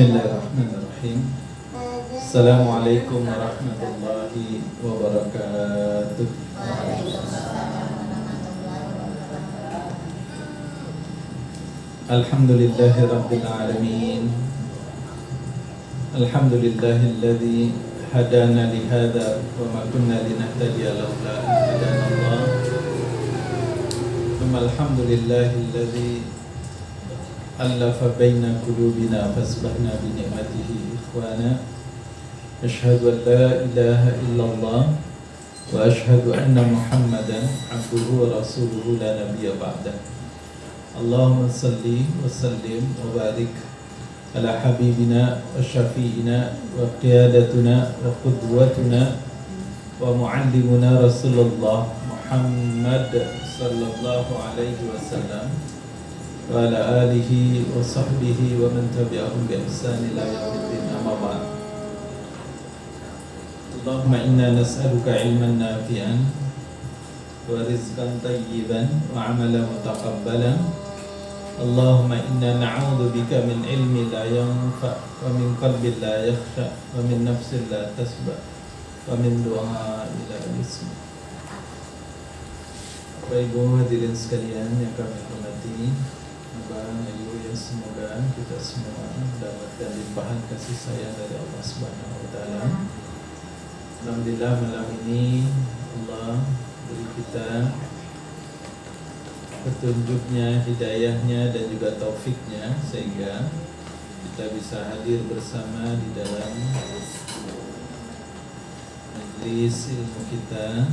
Bismillahirrahmanirrahim. Assalamualaikum warahmatullahi wabarakatuh. Alhamdulillahi rabbil alamin. Alhamdulillahilladzi hadana li hadza wa ma kunna linahtadiya laula an hadana Allah. Thumma alhamdulillahilladzi alafa baina qulubina fasbahna bi ni'matihi ikhwana. Asyhadu an la ilaha illallah wa asyhadu anna Muhammadan abduhu wa rasuluhu la nabiyya ba'dah. Allahumma salli wa sallim wa barik ala habibina wa syafi'ina wa qiyadatuna wa qudwatuna wa muallimuna Rasulullah Muhammad sallallahu alaihi wasallam wa ala alihi wa sahbihi wa man tabi'ahum bi ihsan ila yaumiddin, amma ba'd. Allahumma inna nas'aluka ilman nafi'an wa rizqan tayyiban wa amalan mutaqabbalan. Allahumma inna na'udzu bika min ilmi la yanfa' wa min qalbin la yakhsha wa min nafsin la tasba wa min du'a ila ismi. Bapak Ibu hadirin sekalian yang kami hormati, Abang Ayu, yang semoga kita semua mendapatkan limpahan kasih sayang dari Allah Subhanahu wa taala. Alhamdulillah malam ini Allah beri kita petunjuknya, hidayahnya dan juga taufiknya sehingga kita bisa hadir bersama di dalam majelis ilmu kita.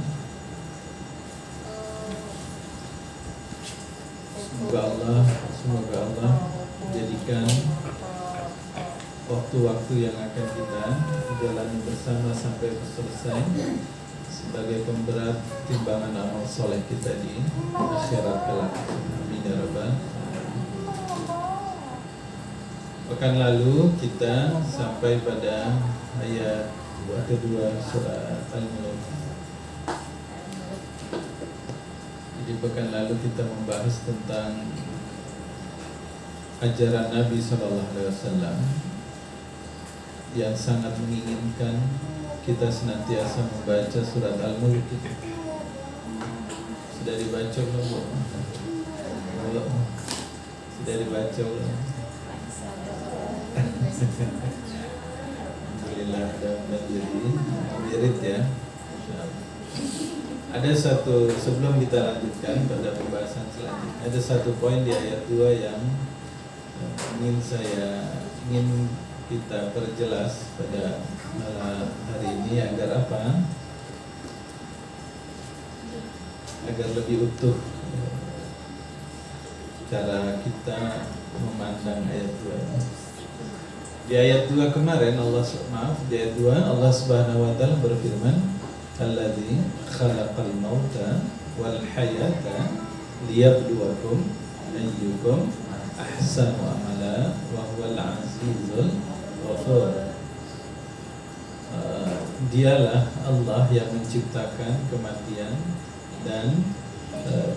Semoga Allah menjadikan waktu-waktu yang akan kita jalani bersama sampai selesai sebagai pemberat timbangan amal soleh kita di akhirat kelak. Amin ya rabbal alamin. Pekan lalu kita sampai pada ayat kedua surat Al-Mulk. Di pekan lalu kita membahas tentang ajaran Nabi SAW yang sangat menginginkan kita senantiasa membaca surat Al-Mulk itu. Sudah dibaca belum? Sudah dibaca belum? Alhamdulillah ada menjadi wirid ya. Ada satu, sebelum kita lanjutkan pada pembahasan selanjutnya, ada satu poin di ayat 2 yang ingin kita perjelas pada malam hari ini agar apa? Agar lebih utuh cara kita memandang ayat 2. Di ayat 2 kemarin di ayat 2 Allah Subhanahu wa taala berfirman, alladzi khalaqal mauta wal hayata liyabluwakum ayyukum ahsanu amala wa huwal azizul ghafur. Dialah Allah yang menciptakan kematian dan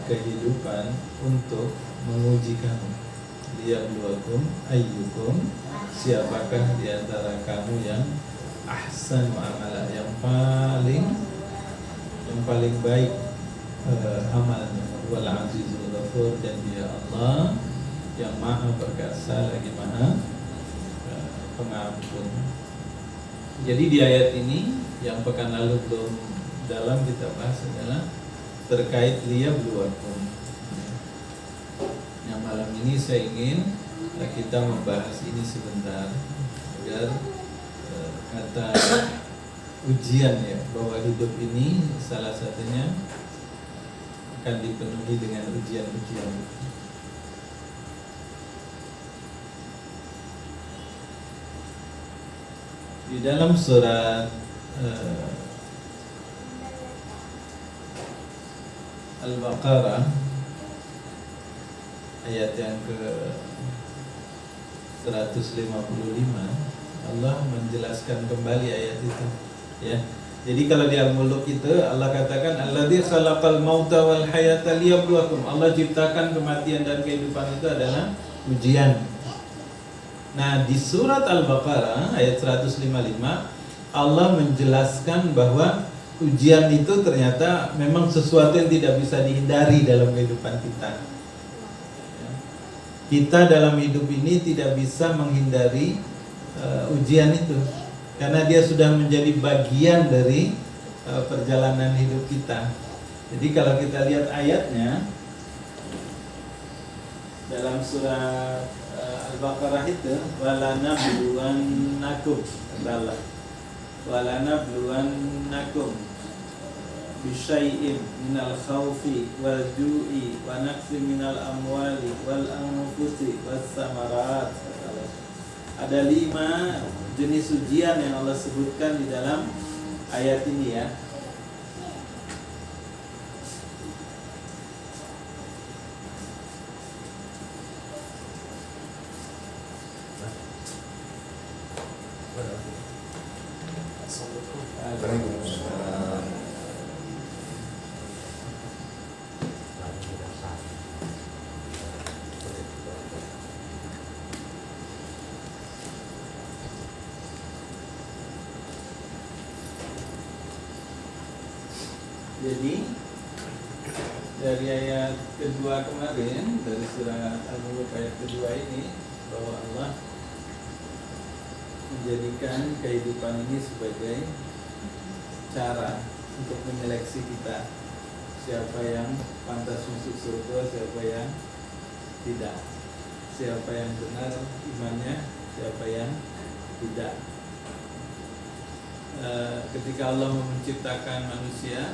kehidupan untuk menguji kamu. Liyabluwakum ayyukum, siapakah di antara kamu yang ahsanu amala, yang paling baik amalnya. Wal azizul ghafur, dan dia Allah yang maha perkasa lagi maha pengampun. Jadi di ayat ini yang pekan lalu belum dalam kita bahas adalah terkait liyabluwakum. Yang malam ini saya ingin kita membahas ini sebentar agar kata ujian ya, bahwa hidup ini salah satunya akan dipenuhi dengan ujian-ujian. Di dalam surat Al-Baqarah ayat yang ke 155 Allah menjelaskan kembali ayat itu ya. Jadi kalau di Al-Mulk itu Allah katakan alladzi khalaqal mauta wal hayata liyabluwakum. Allah ciptakan kematian dan kehidupan itu adalah ujian. Nah, di surat Al-Baqarah ayat 155 Allah menjelaskan bahwa ujian itu ternyata memang sesuatu yang tidak bisa dihindari dalam kehidupan kita. Kita dalam hidup ini tidak bisa menghindari ujian itu, karena dia sudah menjadi bagian dari perjalanan hidup kita. Jadi kalau kita lihat ayatnya dalam surat Al-Baqarah itu, walanabluwannakum, Allah, walanabluwannakum bisyai'in minal khawfi wal ju'i wa naqsi minal amwali wal anfusi was samarat. Ada 5 jenis ujian yang Allah sebutkan di dalam ayat ini ya. Jadi dari ayat kedua kemarin, dari surah Al-Mulk ayat kedua ini, bahwa Allah menjadikan kehidupan ini sebagai cara untuk menyeleksi kita, siapa yang pantas masuk surga, siapa yang tidak, siapa yang benar imannya, siapa yang tidak. Ketika Allah menciptakan manusia,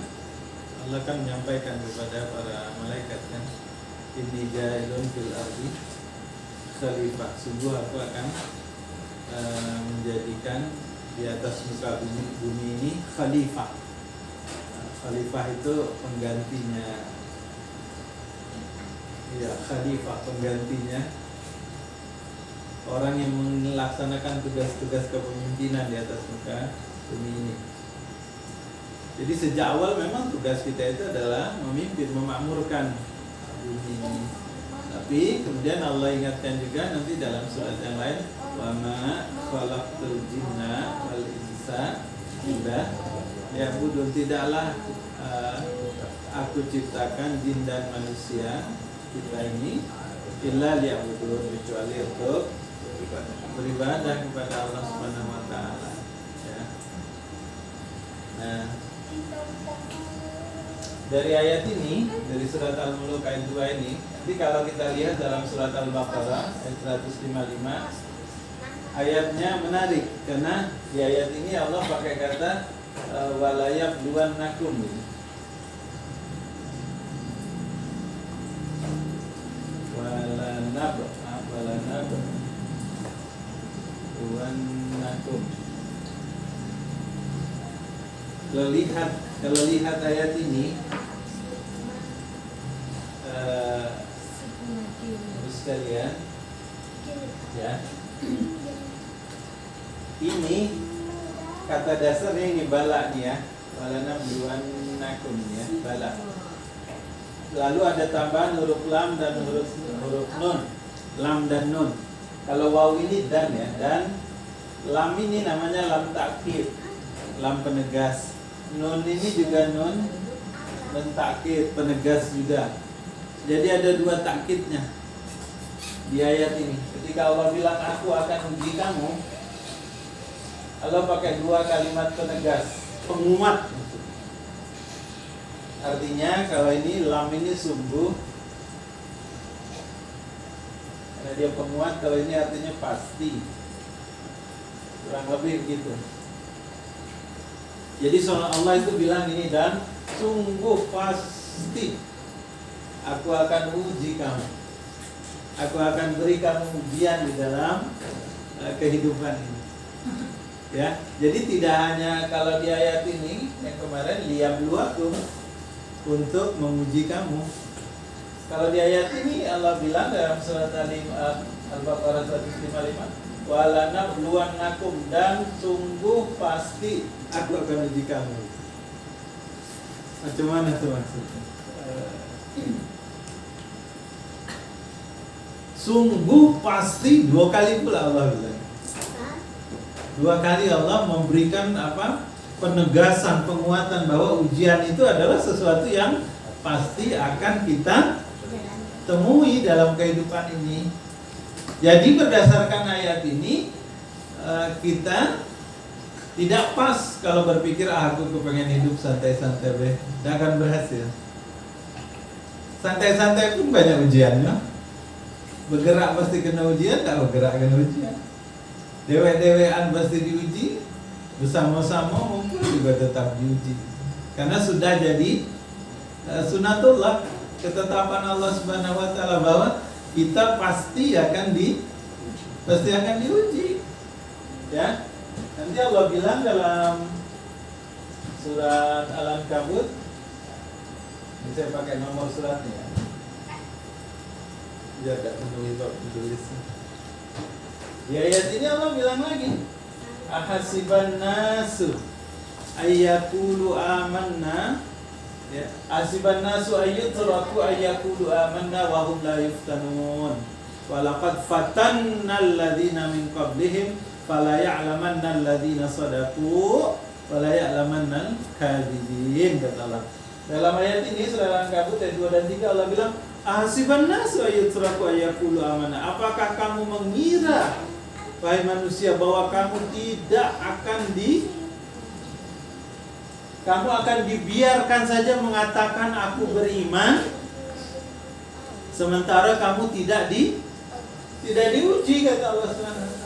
Allah kan menyampaikan kepada para malaikat kan, inni ja'ilun fil ardi khalifah, sungguh aku akan menjadikan di atas muka bumi ini khalifah. Khalifah itu penggantinya, ya, khalifah penggantinya orang yang melaksanakan tugas-tugas kepemimpinan di atas muka bumi ini. Jadi sejak awal memang tugas kita itu adalah memimpin, memakmurkan bumi ini. Tapi kemudian Allah ingatkan juga nanti dalam surat yang lain, wa ma khalaqtul jinna wal insa illa liya'budun, tidaklah aku ciptakan jin dan manusia kita ini illa liya'budun, kecuali untuk beribadah kepada Allah Subhanahu wa taala, ya. Nah, dari ayat ini, dari surat Al-Mulk ayat 2 ini, nanti kalau kita lihat dalam surat Al-Baqarah ayat 155, ayatnya menarik karena di ayat ini Allah pakai kata walayabluwannakum. Walanabluwannakum. Kalau lihat ayat ini, sekalian, ya, ini kata dasarnya ini bala nih ya, walanabluwannakum ya, bala. Lalu ada tambahan huruf lam dan huruf nun, lam dan nun. Kalau waw ini dan ya, dan lam ini namanya lam takkid, lam penegas. Nun ini juga nun takkid, penegas juga. Jadi ada 2 takkidnya di ayat ini. Ketika Allah bilang aku akan uji kamu, Allah pakai 2 kalimat penegas, penguat. Artinya kalau ini lam ini sungguh, karena dia penguat. Kalau ini artinya pasti, kurang lebih begitu. Jadi soal Allah itu bilang ini, dan sungguh pasti aku akan uji kamu, aku akan beri kamu ujian di dalam kehidupan ini. Ya, jadi tidak hanya kalau di ayat ini yang kemarin liyabluwakum, untuk menguji kamu. Kalau di ayat ini Allah bilang dalam surat Al-Baqarah 155, walanabluwannakum, dan sungguh pasti aku akan uji kamu. Macam mana itu maksudnya? sungguh pasti, 2 kali pula Allah bilang. 2 kali Allah memberikan penegasan, penguatan bahwa ujian itu adalah sesuatu yang pasti akan kita temui dalam kehidupan ini. Jadi berdasarkan ayat ini kita tidak pas kalau berpikir aku kepengen hidup santai-santai deh, tidak akan berhasil. Santai-santai pun banyak ujiannya. Bergerak pasti kena ujian, tak bergerak kena ujian. Dewek-dewekan pasti diuji, bersama-sama mungkin juga tetap diuji. Karena sudah jadi sunatullah, ketetapan Allah Subhanahu wa taala bahwa kita pasti akan diuji. Ya. Nanti Allah bilang dalam surat Al-Ankabut, ini saya pakai nomor suratnya ya. Biar tidak menulis. Di ayat ini Allah bilang lagi, ahasiban nasu ayyaqulu amanna, ya, ahasiban nasu ayyutraku ayyaqulu amanna wa hum la yuftanun wa laqad fatanna alladhina min qablihim fala ya'lamanna alladhina sadaqu wa la ya'lamanna al-kadhibin, kata Allah. Dalam ayat ini surah Al-Ankabut ayat 2 dan 3 Allah bilang, ahasiban nasu ayyutraku ayyaqulu amanna, apakah kamu mengira wahai manusia bahwa kamu akan dibiarkan saja mengatakan aku beriman, sementara kamu tidak diuji, kata Allah SWT.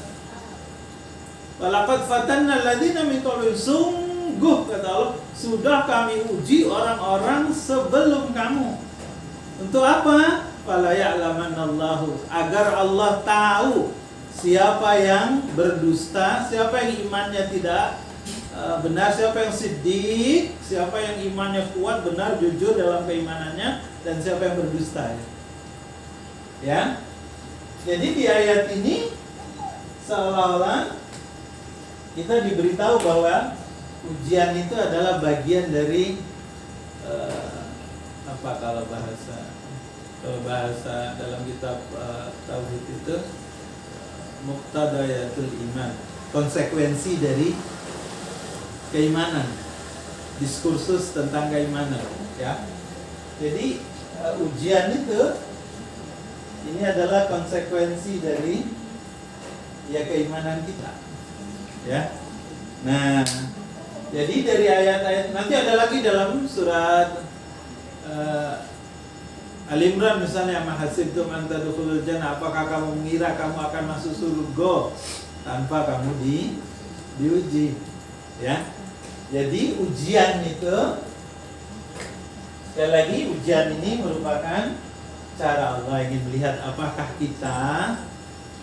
Walaqad fatanna alladziina min qablihim, sungguh kata Allah sudah kami uji orang-orang sebelum kamu. Untuk apa? Fala ya'lamannallahu, agar Allah tahu siapa yang berdusta, siapa yang imannya tidak benar, siapa yang siddiq, siapa yang imannya kuat, benar, jujur dalam keimanannya, dan siapa yang berdusta. Ya. Jadi di ayat ini seolah-olah kita diberitahu bahwa ujian itu adalah bagian dari kalau bahasa dalam kitab tauhid itu muqtadayatul iman, konsekuensi dari keimanan, diskursus tentang keimanan, ya. Jadi ujian itu ini adalah konsekuensi dari keimanan kita, ya. Nah, jadi dari ayat-ayat nanti ada lagi dalam surat Al-Imran misalnya, mahasibtum an tadkhulul jannah, apakah kamu mengira kamu akan masuk surga tanpa kamu diuji, ya. Jadi ujian itu, sekali lagi, ujian ini merupakan cara Allah ingin melihat apakah kita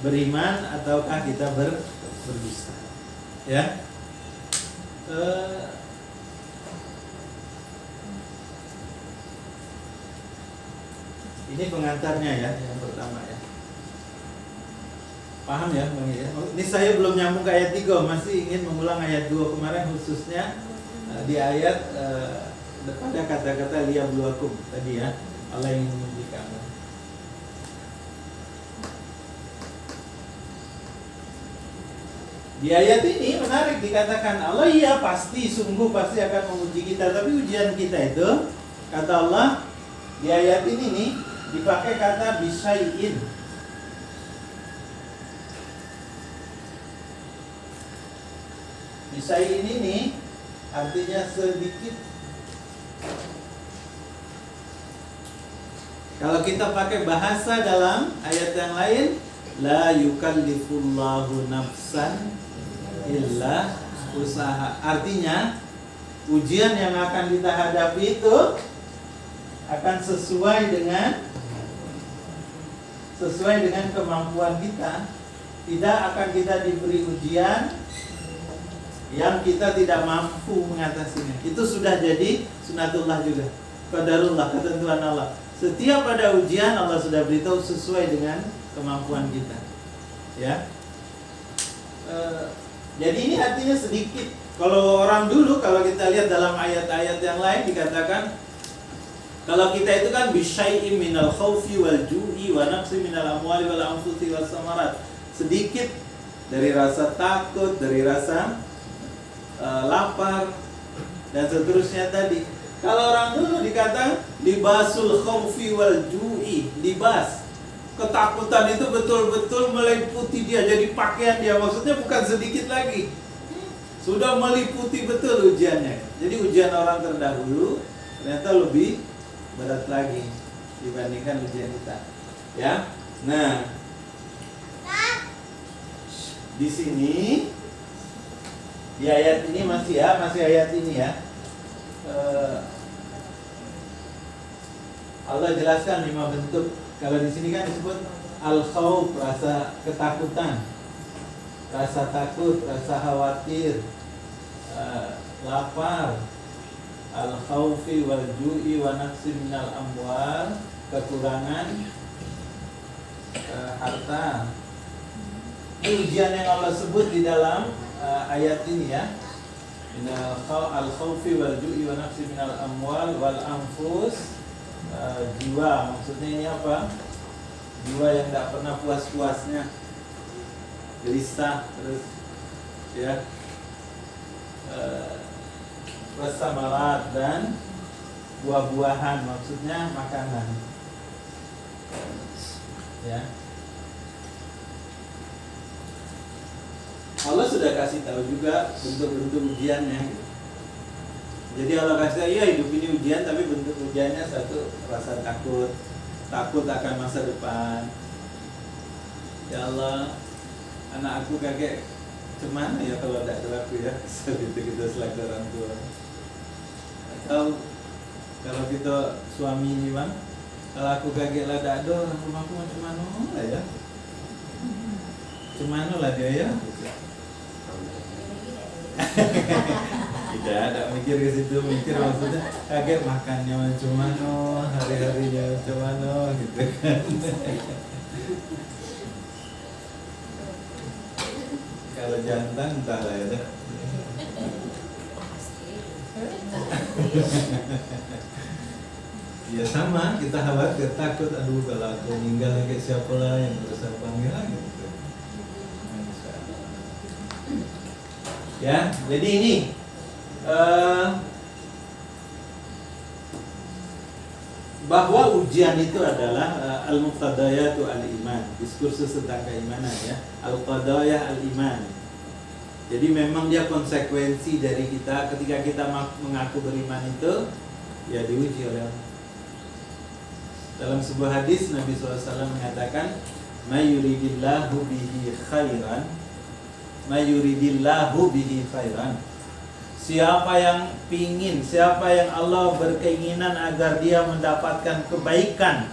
beriman ataukah kita berdusta, ya. Ini pengantarnya ya, yang pertama ya. Paham ya Bang ya? Ini saya belum nyambung ke ayat 3, masih ingin mengulang ayat 2 kemarin, khususnya di ayat pada kata-kata liyabluwakum tadi ya. Allah ingin menguji kamu. Di ayat ini menarik, dikatakan Allah pasti, sungguh pasti akan menguji kita. Tapi ujian kita itu, kata Allah di ayat ini nih, dipakai kata bisyai'in. Bisyai'in ini artinya sedikit. Kalau kita pakai bahasa dalam ayat yang lain, la yukallifullahu nafsan illa usaha. Artinya ujian yang akan kita hadapi itu akan sesuai dengan kemampuan kita. Tidak akan kita diberi ujian yang kita tidak mampu mengatasinya. Itu sudah jadi sunatullah juga, qadarullah, ketentuan Allah. Setiap ada ujian Allah sudah beritahu sesuai dengan kemampuan kita, ya. Jadi ini artinya sedikit. Kalau orang dulu, kalau kita lihat dalam ayat-ayat yang lain dikatakan Kalau kita itu kan bisyai'in minal khaufi wal ju'i wa naqsi minal amwali wal anfusi was samarat. Sedikit dari rasa takut, dari rasa lapar dan seterusnya tadi. Kalau orang dulu dikatakan libasul khaufi wal ju'i, libas. Ketakutan itu betul-betul meliputi dia, jadi pakaian dia. Maksudnya bukan sedikit lagi. Sudah meliputi betul ujiannya. Jadi ujian orang terdahulu ternyata lebih berat lagi dibandingkan ujian kita. Ya. Nah, di sini di ayat ini masih ayat ini ya. Allah jelaskan 5 bentuk. Kalau di sini kan disebut al-khauf, rasa ketakutan, rasa takut, rasa khawatir, lapar, al-khaufi wal ju'i wa naqsi minal amwal, kekurangan harta. Ini ujian yang Allah sebut di dalam ayat ini ya. Al-khaufi wal ju'i wa naqsi minal amwal wal anfus, jiwa. Maksudnya ini apa? Jiwa yang tidak pernah puas-puasnya, gelisah terus ya. Wasamarat, dan buah-buahan, maksudnya makanan ya. Allah sudah kasih tahu juga bentuk-bentuk ujiannya. Jadi Allah kasih tahu, iya hidup ini ujian, tapi bentuk ujiannya satu, rasa takut akan masa depan. Ya Allah, anak aku kakek cemana ya kalau tidak ada aku ya, seperti kita selaku orang tua. Atau kalau kita suami ini bang, kalau aku kaget lah tak ada orang rumahku macam mana lah ya, cemana lah dia ya. Tidak ada mikir ke situ, mikir maksudnya kaget makannya macam mana, hari-harinya macam mana gitu kan. Kalau jantan entahlah ya. Ya sama, kita khawatir, takut, aduh kalau aku meninggal lagi siapa lah yang harus saya panggil lagi gitu. Ya, jadi ini bahwa ujian itu adalah al-muqtadayatu al-iman, diskursus tentang keimanan ya, al-qadaya al-iman. Jadi memang dia konsekuensi dari kita ketika kita mengaku beriman itu ya diuji oleh Allah. Dalam sebuah hadis Nabi SAW mengatakan, "May yuridillahu bihi khairan, may yuridillahu bihi khairan." Siapa yang pingin, siapa yang Allah berkeinginan agar dia mendapatkan kebaikan,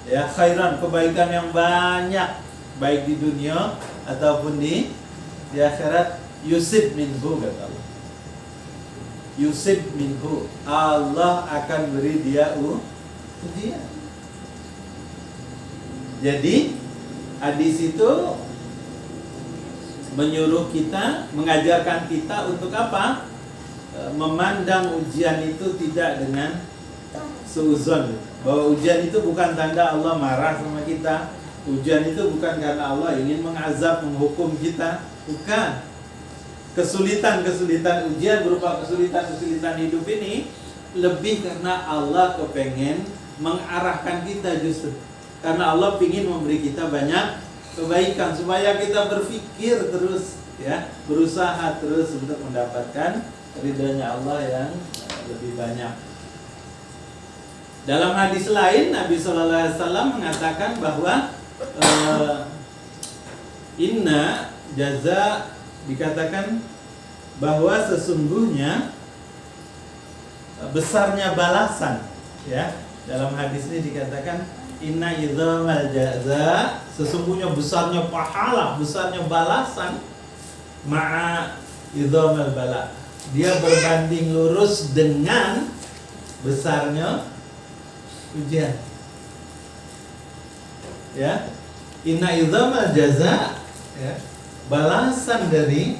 ya khairan, kebaikan yang banyak, baik di dunia ataupun di akhirat, yusib minhu, kata Allah. Yusib minhu, Allah akan beri dia ujian. Jadi hadis itu menyuruh kita, mengajarkan kita untuk apa? Memandang ujian itu tidak dengan seuzon. Bahwa ujian itu bukan tanda Allah marah sama kita. Ujian itu bukan karena Allah ingin mengazab, menghukum kita. Bukan. Kesulitan-kesulitan ujian berupa kesulitan-kesulitan hidup ini lebih karena Allah kepengen mengarahkan kita justru. Karena Allah ingin memberi kita banyak kebaikan supaya kita berpikir terus ya, berusaha terus untuk mendapatkan ridhonya Allah yang lebih banyak. Dalam hadis lain Nabi SAW mengatakan bahwa inna jaza, dikatakan bahwa sesungguhnya besarnya balasan ya. Dalam hadis ini dikatakan inna idzamal jaza, sesungguhnya besarnya pahala, besarnya balasan, ma'a idzamal bala, dia berbanding lurus dengan besarnya ujian. Ya, inna idzamal jaza, ya, balasan dari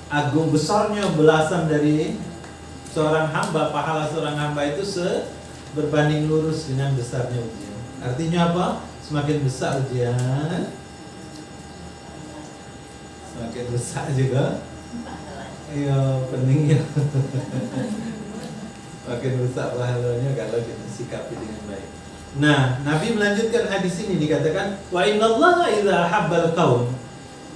agung besarnya balasan dari seorang hamba, pahala seorang hamba itu berbanding lurus dengan besarnya ujian. Artinya apa? Semakin besar ujian, semakin besar juga iya pentingnya. Semakin besar pahalanya kalau kita sikapi dengan baik. Nah, Nabi melanjutkan hadis ini dikatakan wa innallaha idza habbal qaum,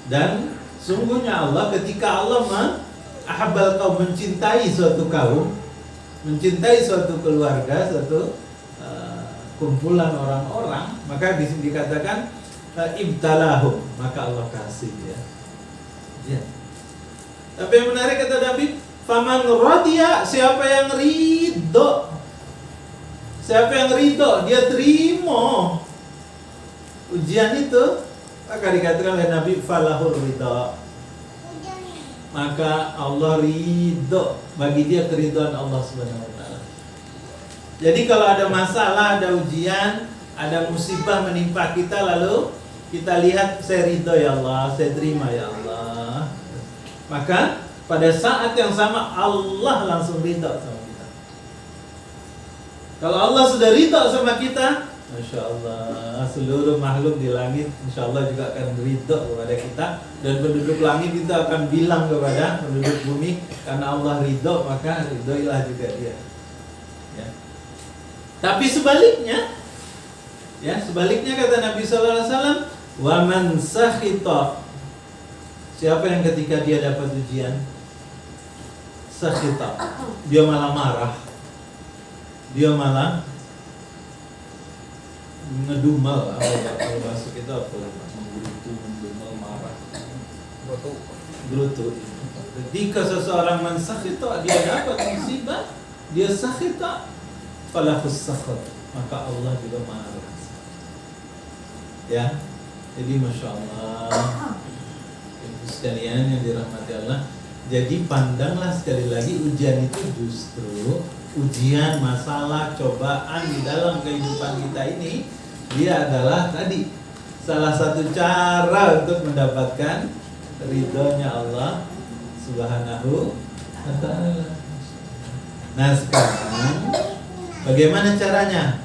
dan sungguhnya Allah ketika Allah ahabbal kaum, mencintai suatu kaum, mencintai suatu keluarga, suatu kumpulan orang-orang, maka di sini dikatakan ibtalahum, maka Allah kasih dia. Ya. Tapi yang menarik kata Nabi, faman radiya, siapa yang ridho, siapa yang ridho, dia terima ujian itu, maka dikatakan oleh Nabi falahur ridho, maka Allah ridho, bagi dia keridhaan Allah Subhanahu wa taala. Jadi kalau ada masalah, ada ujian, ada musibah menimpa kita, lalu kita lihat saya ridho ya Allah, saya terima ya Allah, maka pada saat yang sama Allah langsung ridho sama kita. Kalau Allah sudah ridho sama kita, Masya Allah, seluruh makhluk di langit Insya Allah juga akan ridho kepada kita, dan penduduk langit itu akan bilang kepada penduduk bumi, karena Allah ridho maka ridhoilah juga dia. Ya. Tapi sebaliknya, ya sebaliknya kata Nabi SAW, wa man sakhita, siapa yang ketika dia dapat ujian sakhita, dia malah marah, dia malah ngedumel, kalau masuk itu apa? Menggerutu, marah, gerutu. Ketika seseorang mensakhita, dia dapat musibah, dia sakhita, falahus sakhat, maka Allah juga marah. Ya, jadi Masya Allah, ibu sekalian yang dirahmati Allah. Jadi pandanglah sekali lagi, ujian itu justru ujian, masalah, cobaan di dalam kehidupan kita ini, dia adalah tadi salah satu cara untuk mendapatkan ridhonya Allah Subhanahu wa ta'ala. Nah sekarang bagaimana caranya?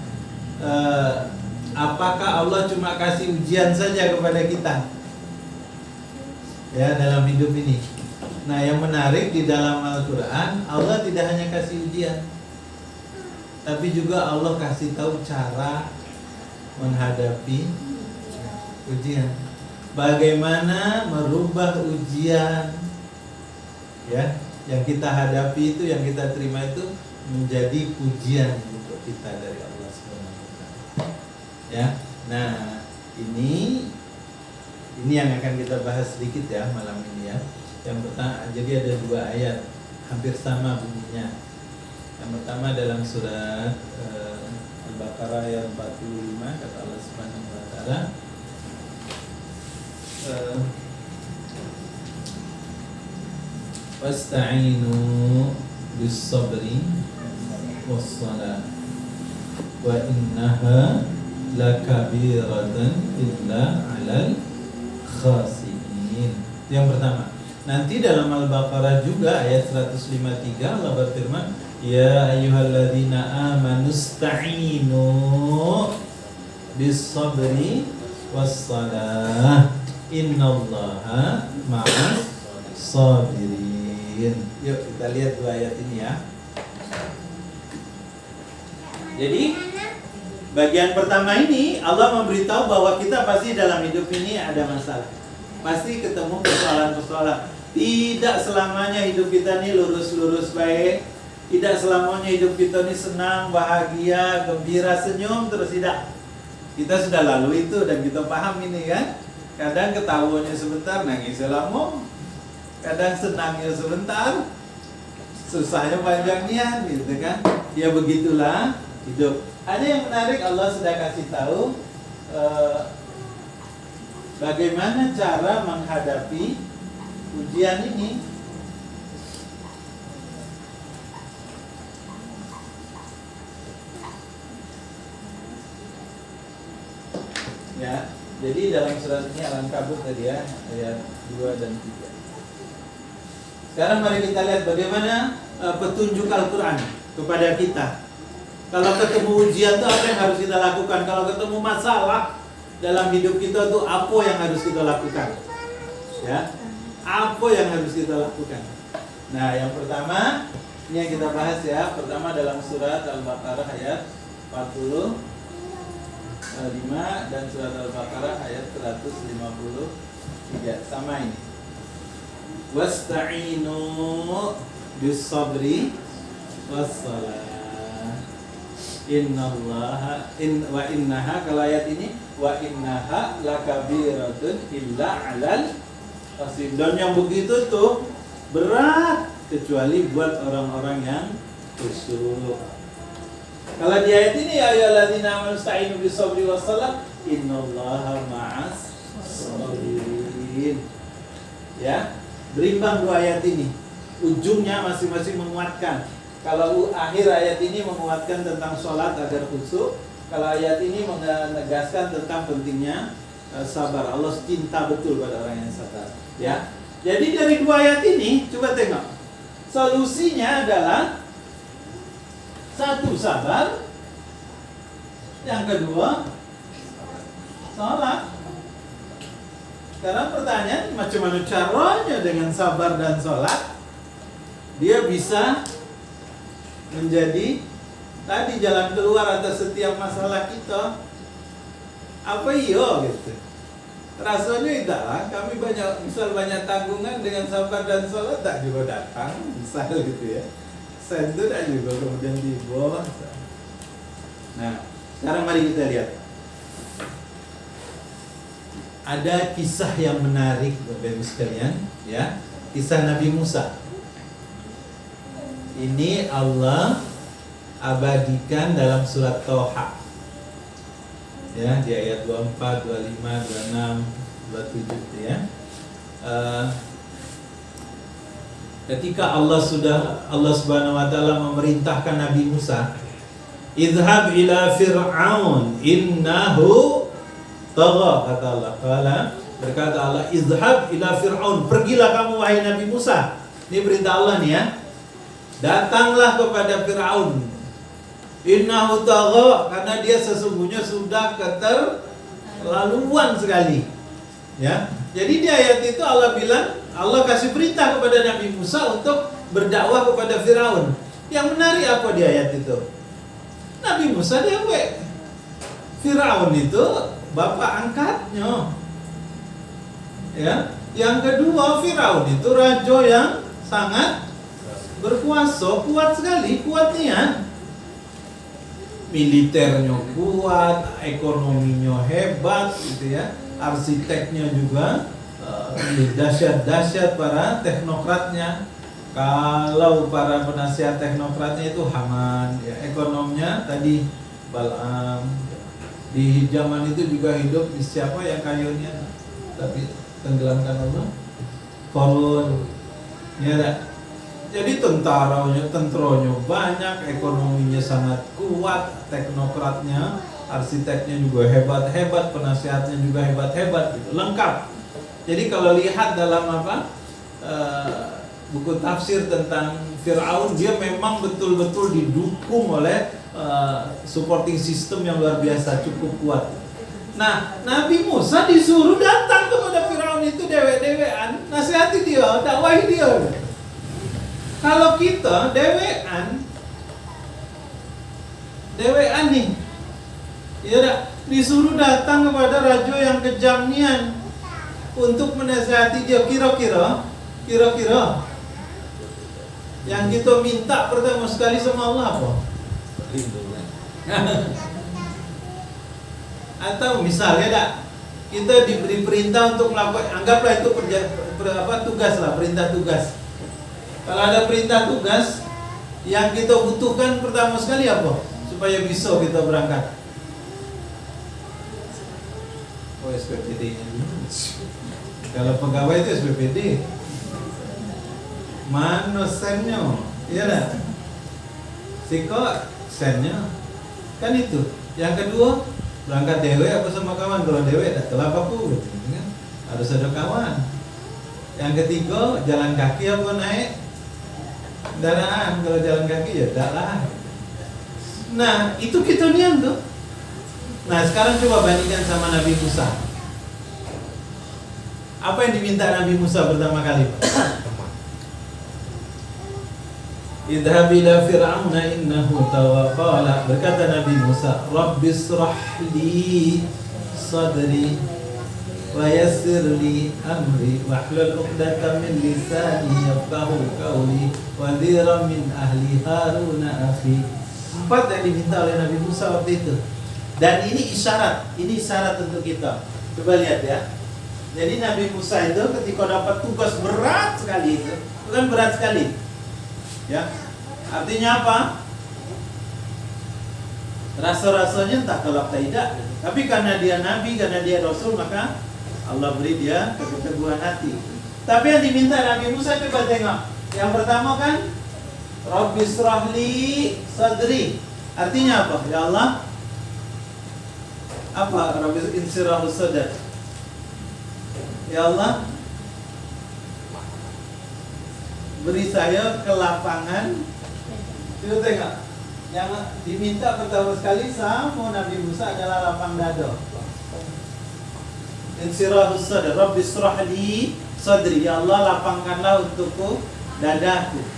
Apakah Allah cuma kasih ujian saja kepada kita ya dalam hidup ini? Nah yang menarik di dalam Al-Quran, Allah tidak hanya kasih ujian, tapi juga Allah kasih tahu cara menghadapi ujian. Bagaimana merubah ujian ya yang kita hadapi itu, yang kita terima itu menjadi pujian untuk kita dari Allah Subhanahu wa taala. Ya. Nah, ini yang akan kita bahas sedikit ya malam ini ya. Yang pertama, jadi ada dua ayat hampir sama bunyinya. Yang pertama dalam surat Al-Baqarah ayat 45, kata Allah Subhanahu wa taala, wasta'inu bis-sabri was-salah wa innaha lakabiratan illa 'alal khasiin. Yang pertama. Nanti dalam Al-Baqarah juga ayat 153 Allah berfirman, ya ayyuhalladzina amanu ista'inu bis-sabri was-salah innallaha ma'as sabirin. Yuk kita lihat dua ayat ini ya. Jadi bagian pertama ini Allah memberitahu bahwa kita pasti dalam hidup ini ada masalah, pasti ketemu persoalan-persoalan. Tidak selamanya hidup kita ini lurus-lurus baik. Tidak selamanya hidup kita ini senang, bahagia, gembira, senyum terus, tidak. Kita sudah lalu itu dan kita paham ini kan. Kadang ketawanya sebentar, nangisnya lama. Kadang senangnya sebentar, susahnya panjangnya gitu kan. Ya begitulah hidup. Ada yang menarik, Allah sudah kasih tahu bagaimana cara menghadapi ujian ini. Ya, jadi dalam surat ini Al-Ankabut tadi ya, ayat 2 dan 3. Sekarang mari kita lihat bagaimana petunjuk Al-Quran kepada kita. Kalau ketemu ujian itu apa yang harus kita lakukan? Kalau ketemu masalah dalam hidup kita tuh apa yang harus kita lakukan? Ya, apa yang harus kita lakukan? Nah, yang pertama ini yang kita bahas ya. Pertama dalam surat Al-Baqarah ayat 45 dan surat Al-Baqarah ayat 153 sama ini. Wasta'inu bis-sabri was-salah. Wa innaha, kalau ayat ini wa innaha lakabiratun illa 'alal khashin. Dan yang begitu tuh berat kecuali buat orang-orang yang khusyuk. Kalau di ayat ini ya ayyuhalladzina amanu ista'inu bis-sabri was-salah innallaha ma'as sabirin. Ya, berimbang dua ayat ini. Ujungnya masing-masing menguatkan. Kalau akhir ayat ini menguatkan tentang sholat agar khusyuk. Kalau ayat ini menegaskan tentang pentingnya sabar. Allah cinta betul pada orang yang sabar. Ya. Jadi dari dua ayat ini coba tengok. Solusinya adalah satu sabar, yang kedua sholat. Sekarang pertanyaan, macam mana caranya dengan sabar dan sholat dia bisa menjadi tadi jalan keluar atas setiap masalah kita? Apa iyo gitu? Rasanya tidak lah. Kami banyak tanggungan dengan sabar dan sholat tak juga datang, misal gitu ya. Sen itu tak juga kemudian dibawa. Nah, sekarang mari kita lihat. Ada kisah yang menarik Bapak Ibu sekalian, ya. Kisah Nabi Musa. Ini Allah abadikan dalam surat Toha. Ya, di ayat 24, 25, 26, 27 ya. Ketika Allah Subhanahu wa taala memerintahkan Nabi Musa, "Idhhab ila Fir'aun innahu tagha," kata Allah. Berkata Allah, "Idhhab ila Fir'aun," pergilah kamu wahai Nabi Musa. Ini perintah Allah nih ya. Datanglah kepada Fir'aun. Innahu tagha, karena dia sesungguhnya sudah keterlaluan sekali. Ya. Jadi di ayat itu Allah bilang, Allah kasih perintah kepada Nabi Musa untuk berdakwah kepada Fir'aun. Yang menarik apa di ayat itu? Nabi Musa dewek. Fir'aun itu bapak angkatnya. Ya. Yang kedua, Fir'aun itu raja yang sangat berkuasa, kuat sekali, kuatnya. Militernya kuat, ekonominya hebat gitu ya. Arsiteknya juga dahsyat-dahsyat para teknokratnya. Kalau para penasihat teknokratnya itu Haman, ya, ekonomnya tadi Balaam. Di zaman itu juga hidup di siapa yang kayunya tapi tenggelamkan Allah? Korun. Ya tak? Jadi tentaranya banyak, ekonominya sangat kuat, teknokratnya, arsiteknya juga hebat-hebat, penasihatnya juga hebat-hebat, gitu, lengkap. Jadi kalau lihat dalam buku tafsir tentang Fir'aun, dia memang betul-betul didukung oleh supporting system yang luar biasa, cukup kuat. Nah, Nabi Musa disuruh datang kepada Fir'aun itu dewek-dewekan, nasihati dia, dakwahi dia. Kalau kita dewekan nih, ya disuruh datang kepada raja yang kejam nian untuk menasihati dia, kira-kira yang kita minta pertama sekali sama Allah apa? Atau misalnya kita diberi perintah untuk melakukan, anggaplah itu tugas lah, perintah tugas. Kalau ada perintah tugas, yang kita butuhkan pertama sekali apa? Supaya bisa kita berangkat. Oh, SPPD-nya. Kalau pegawai itu SPPD. Mana sennya? Iya dah. Siko sennya. Kan itu. Yang kedua, berangkat dewe apa sama kawan? Kalau dewe dah kelapa pun. Harus ada kawan. Yang ketiga, jalan kaki apa naik kendaraan, kalau jalan kaki ya tidak lah. Nah, itu kitonian tuh. Nah, sekarang coba bandingkan sama Nabi Musa. Apa yang diminta Nabi Musa pertama kali? Idhhab ila fir'auna innahu tagha. Qala, berkata Nabi Musa, Rabbi shrah li sadri wa yassir li amri wahlul 'uqdatam min lisani yafqahu qawli wa dhira min ahli Harun akhi. 4 yang diminta oleh Nabi Musa waktu itu. Dan ini isyarat untuk kita. Coba lihat ya. Jadi Nabi Musa itu ketika dapat tugas berat sekali itu kan berat sekali. Ya. Artinya apa? Rasa-rasanya entah tolak tidak. Tapi karena dia nabi, karena dia rasul, maka Allah beri dia keteguhan hati. Tapi yang diminta Nabi Musa, coba tengok. Yang pertama kan Rabbi shrah li sadri. Artinya apa? Ya Allah, apa? Rabbi insirahus sadr. Ya Allah, beri saya kelapangan. Coba tengok. Yang diminta pertama sekali sama Nabi Musa adalah lapang dada. Insirahus sadr. Rabbi shrah li sadri. Ya Allah, lapangkanlah untukku dadaku.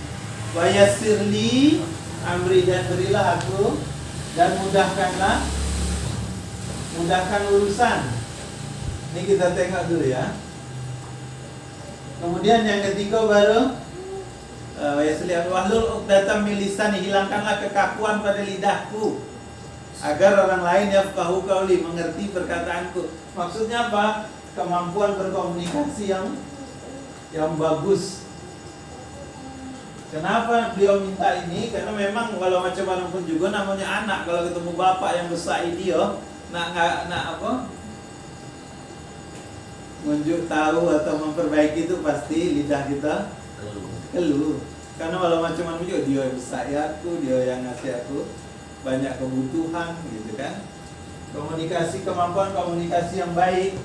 Wa yassir li amri, dan berilah aku dan mudahkan urusan. Ini kita tengok dulu ya. Kemudian yang ketiga baru wahlul 'uqdatam min lisani, hilangkanlah kekakuan pada lidahku agar orang lain yafqahu qauli, mengerti perkataanku. Maksudnya apa? Kemampuan berkomunikasi yang bagus. Kenapa beliau minta ini? Karena memang walau macam mana pun juga namanya anak, kalau ketemu bapak yang besar dia nak apa? Menunjuk tahu atau memperbaiki itu pasti lidah kita keluh. Karena walau macam mana juga dia yang besar aku, dia yang ngasih aku banyak kebutuhan gitu kan. Kemampuan komunikasi yang baik.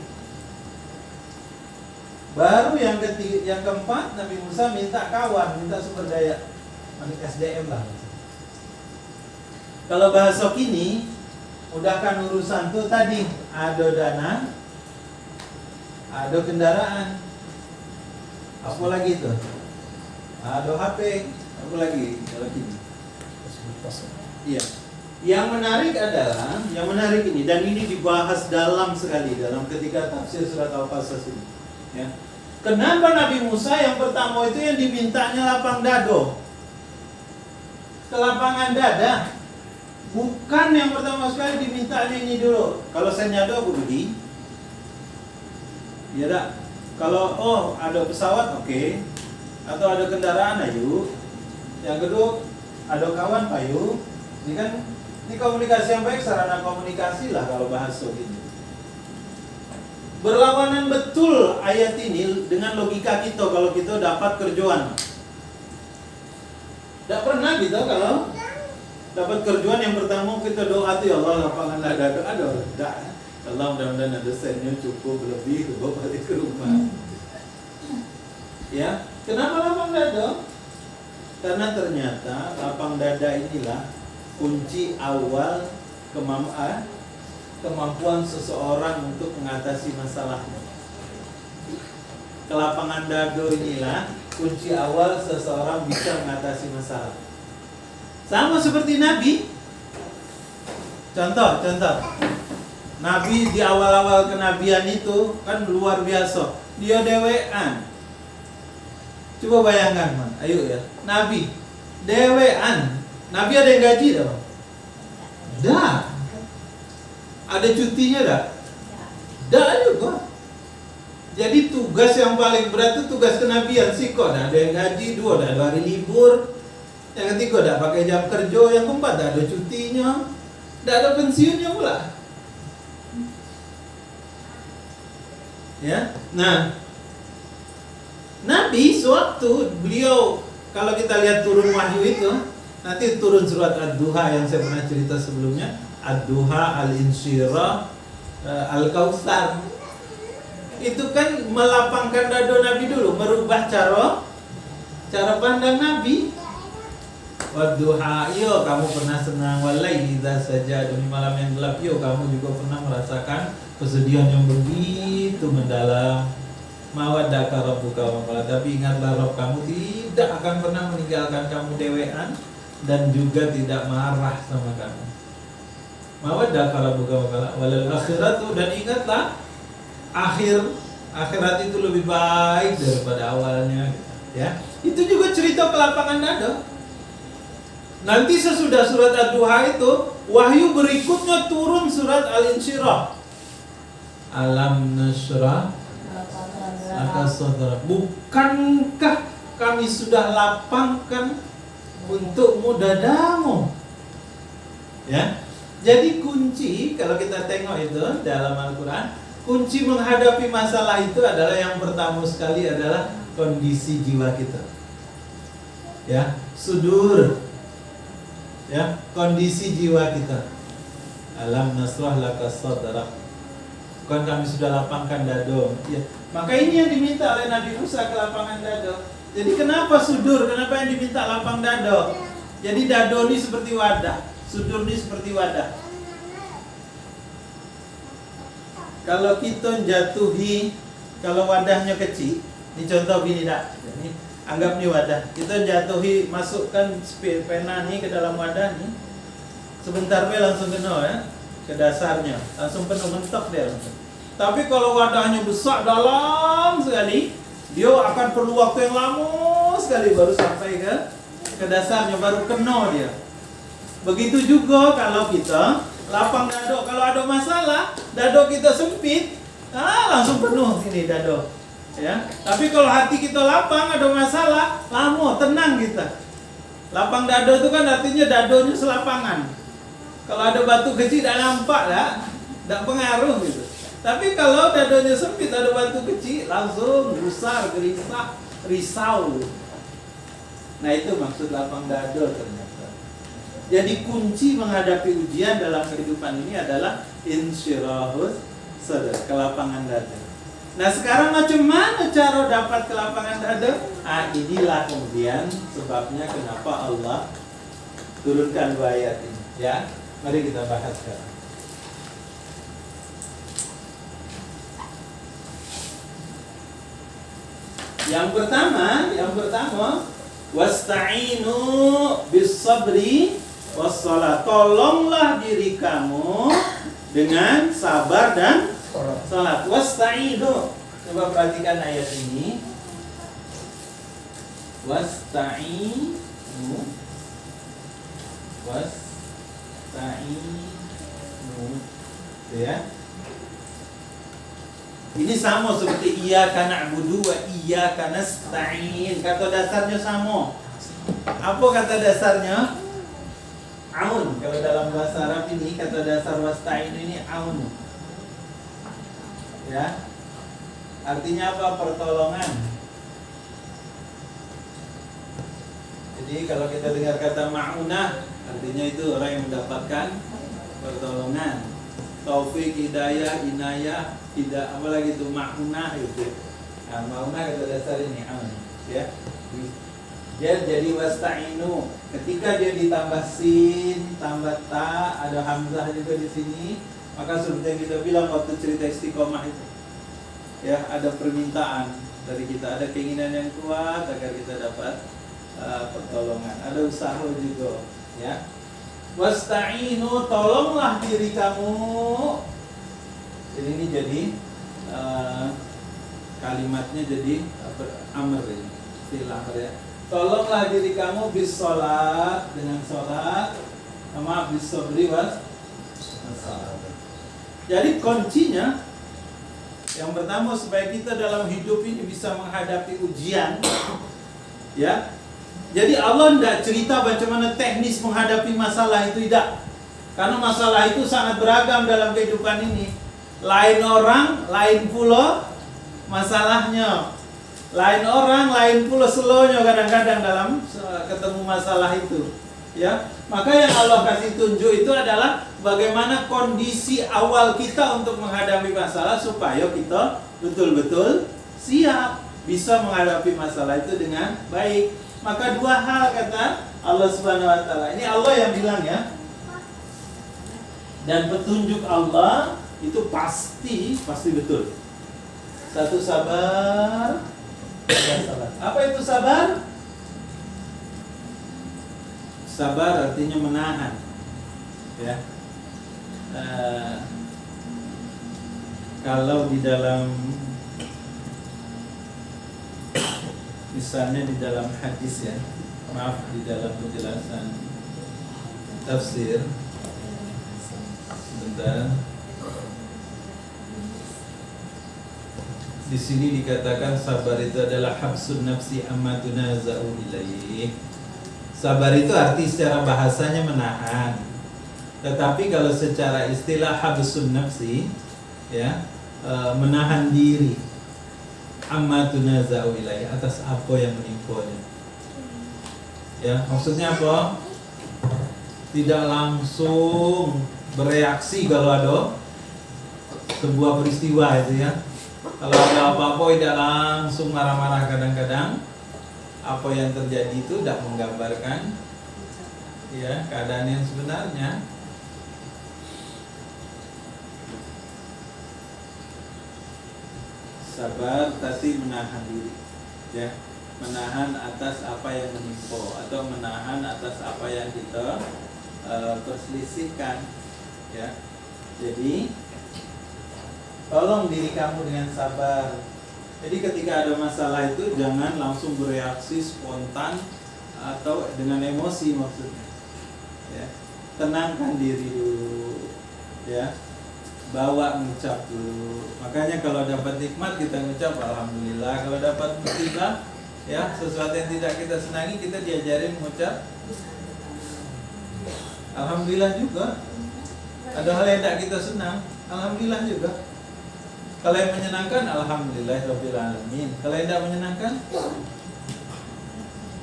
Baru yang keempat, Nabi Musa minta kawan, minta sumber daya, SDM lah. Kalau bahasa kini, mudahkan urusan tuh tadi, ada dana, ada kendaraan, apa lagi tuh? Ada HP, apa lagi kalau kini? Iya. Yang menarik ini, dan ini dibahas dalam sekali dalam ketika tafsir surat Al-Qasas ini. Ya. Kenapa Nabi Musa yang pertama itu yang dimintanya lapang dado, kelapangan dada, bukan yang pertama sekali dimintanya ini dulu. Kalau saya nyado Budi, ya dah. Kalau ada pesawat oke, atau ada kendaraan ayo. Yang kedua ada kawan payu. Ini kan ini komunikasi yang baik, sarana komunikasi lah kalau bahasa gitu. Berlawanan betul ayat ini dengan logika kita kalau kita dapat kerjaan. Tidak pernah kita kalau dapat kerjaan yang pertama kita doa tuh, ya Allah lapangkanlah dada. Tidak. Allah mudah-mudahan ada sennya cukup lebih bawa balik ke rumah. Ya, kenapa lapang dada? Karena ternyata lapang dada inilah kunci awal kemampuan seseorang untuk mengatasi masalahnya. Kelapangan dada inilah kunci awal seseorang bisa mengatasi masalah. Sama seperti Nabi. Contoh. Nabi di awal-awal kenabian itu kan luar biasa. Dia dewean. Coba bayangkan, man. Ayo ya. Nabi dewean. Nabi ada yang gaji tak? Dah. Ada cutinya dah? Dah juga. Jadi tugas yang paling berat itu tugas kenabian sih kok. Ada yang gaji, ada hari libur. Yang ketiga dah pakai jam kerja, yang keempat dah ada cutinya, dah ada pensiunnya pula. Ya, nah, Nabi sewaktu beliau, kalau kita lihat turun wahyu itu, nanti turun surat Ad-Duha yang saya pernah cerita sebelumnya, Ad-Duha, Al-Insyirah, Al-Kautsar. Itu kan melapangkan dada Nabi dulu, merubah cara pandang Nabi. Wadduha, yo kamu pernah senang. Walaili idza saja, demi malam yang gelap, yo kamu juga pernah merasakan kesedihan yang begitu mendalam. Mawaddaka rabbuka wa qala, tapi ingatlah Rabb kamu tidak akan pernah meninggalkan kamu dewean dan juga tidak marah sama kamu. Mawaddaka rabbuka wa qala walal akhiratu, dan ingatlah akhirat itu lebih baik daripada awalnya, ya. Itu juga cerita kelapangan dada. Nanti sesudah surat Ad-Duha itu, wahyu berikutnya turun surat Al-Insyirah. Alam nashrah laka sadrak. Bukankah kami sudah lapangkan untukmu dadamu? Ya. Jadi kunci kalau kita tengok itu dalam Al-Quran, kunci menghadapi masalah itu adalah yang pertama sekali adalah kondisi jiwa kita. Ya, sudur. Ya, kondisi jiwa kita. Alam nasrah laka sadrak. Bukan kami sudah lapangkan dado. Ya. Maka ini yang diminta oleh Nabi Musa, kelapangan dado. Jadi kenapa sudur? Kenapa yang diminta lapang dado? Jadi dado ini seperti wadah, sudur ini seperti wadah. Kalau kita jatuhi, kalau wadahnya kecil, ini contoh gini dah. Ini anggap nih wadah, kita jatuhi, masukkan pena nih ke dalam wadah nih, sebentar be langsung kena ya, ke dasarnya, langsung penuh, mentok dia langsung. Tapi kalau wadahnya besar dalam sekali, dia akan perlu waktu yang lama sekali baru sampai ke dasarnya, baru kena dia. Begitu juga kalau kita lapang dado, kalau ada masalah, dado kita sempit, langsung penuh ini dado. Ya, tapi kalau hati kita lapang, ada masalah, lama, tenang kita. Lapang dado itu kan artinya dadonya selapangan. Kalau ada batu kecil tidak nampak lah, tidak pengaruh gitu. Tapi kalau dadonya sempit, ada batu kecil, langsung gusar, gelisah, risau. Nah itu maksud lapang dado ternyata. Jadi kunci menghadapi ujian dalam kehidupan ini adalah insyirahus sadar, kelapangan dada. Nah sekarang macam mana cara dapat kelapangan dada? Inilah kemudian sebabnya kenapa Allah turunkan dua ayat ini. Ya, mari kita bahas sekarang. Yang pertama, wasta'inu bis sabri was shalah. Tolonglah diri kamu dengan sabar dan salat. Wasta'inu. Coba perhatikan ayat ini. Wasta'inu. Ya. Ini sama seperti iyyaka na'budu wa iyyaka nasta'in. Kata dasarnya sama. Apa kata dasarnya? Aun. Kalau dalam bahasa Arab ini kata dasar wasta'in ini aun. Ya. Artinya apa? Pertolongan. Jadi kalau kita dengar kata ma'unah, artinya itu orang yang mendapatkan pertolongan. Taufik, hidayah, inayah, tidak apalagi itu ma'unah itu. Nah, ma'unah kata dasar ini aun, ya. Jadi wasta'inu. Ketika dia ditambah sin, tambah ta, ada hamzah juga di sini. Maka seperti yang kita bilang waktu cerita istiqomah itu, ya, ada permintaan dari kita, ada keinginan yang kuat agar kita dapat pertolongan, ada usaha juga, ya. Wasta'inu, tolonglah diri kamu. Jadi ini jadi kalimatnya jadi amr ini, istilah amr ya. Tolonglah diri kamu bis sholat, dengan sholat, sama bis sabri was salat. Jadi kuncinya yang pertama supaya kita dalam hidup ini bisa menghadapi ujian, ya. Jadi Allah tidak cerita bagaimana teknis menghadapi masalah itu, tidak. Karena masalah itu sangat beragam dalam kehidupan ini. Lain orang, lain pula masalahnya. Lain orang, lain pula slownya kadang-kadang dalam ketemu masalah itu. Ya, maka yang Allah kasih tunjuk itu adalah bagaimana kondisi awal kita untuk menghadapi masalah supaya kita betul-betul siap. bisa menghadapi masalah itu dengan baik. Maka dua hal kata Allah Subhanahu wa taala. Ini Allah yang bilang ya. Dan petunjuk Allah itu pasti betul. Satu sabar, dua sabar. Apa itu sabar? Sabar artinya menahan. Ya. Kalau di dalam, misalnya di dalam hadis ya, maaf, di dalam penjelasan tafsir, sebentar. Di sini dikatakan sabar itu adalah habsun nafsi amma tunaza'u ilaih. Sabar itu arti secara bahasanya menahan. Tetapi kalau secara istilah habsun nafsi, ya, menahan diri amma tunaza'u ilaih, atas apa yang menimpanya. Ya, maksudnya apa? Tidak langsung bereaksi kalau ada sebuah peristiwa itu ya. Kalau ada apa-apa tidak langsung marah-marah. Kadang-kadang apa yang terjadi itu tidak menggambarkan ya keadaan yang sebenarnya. Sabar tapi menahan diri, ya, menahan atas apa yang menimpa atau menahan atas apa yang kita perselisihkan, ya. Jadi tolong diri kamu dengan sabar. Jadi ketika ada masalah itu jangan langsung bereaksi spontan atau dengan emosi maksudnya, ya. Tenangkan diri dulu, ya. Bawa mengucap dulu. Makanya kalau dapat nikmat kita mengucap alhamdulillah. Kalau dapat musibah, ya, sesuatu yang tidak kita senangi, kita diajarin mengucap alhamdulillah juga. Ada hal yang tidak kita senang, alhamdulillah juga. Kalau yang menyenangkan, alhamdulillah rabbil alamin. Kalau yang tidak menyenangkan,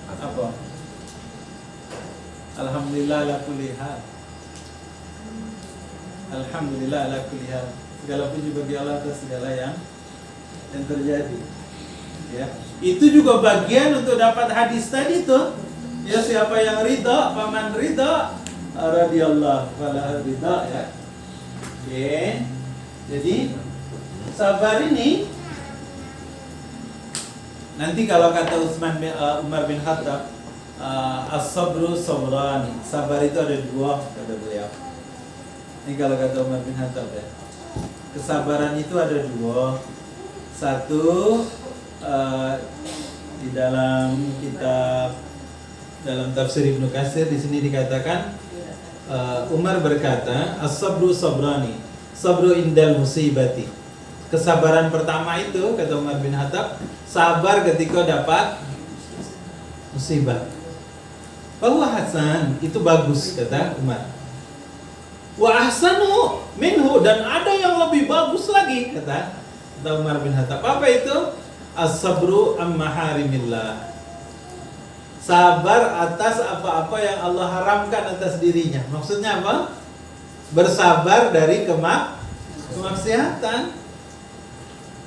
apa? Alhamdulillah ala kulli hal. Alhamdulillah ala kulli hal. Segala puji bagi Allah atas segala yang terjadi. Ya. Itu juga bagian untuk dapat hadis tadi tuh. Ya, siapa yang ridha, paman ridha, radhiyallahu fala ridha, ya. Oke. Jadi sabar ini nanti kalau kata Umar bin Khattab, as-sabru sabrani. Sabar itu ada dua, kata beliau. Ini kalau kata Umar bin Khattab ya. Kesabaran itu ada dua. Satu di dalam kitab, dalam tafsir Ibnu Katsir di sini dikatakan Umar berkata, as-sabru sabrani. Sabru indal musibati. Kesabaran pertama itu kata Umar bin Khattab, sabar ketika dapat musibah. Bahwa hasan itu bagus kata Umar. Wa ahsanu minhu, dan ada yang lebih bagus lagi kata Umar bin Khattab. Apa itu? As-sabru amma harimillah. Sabar atas apa-apa yang Allah haramkan atas dirinya. Maksudnya apa? Bersabar dari kemaksiatan.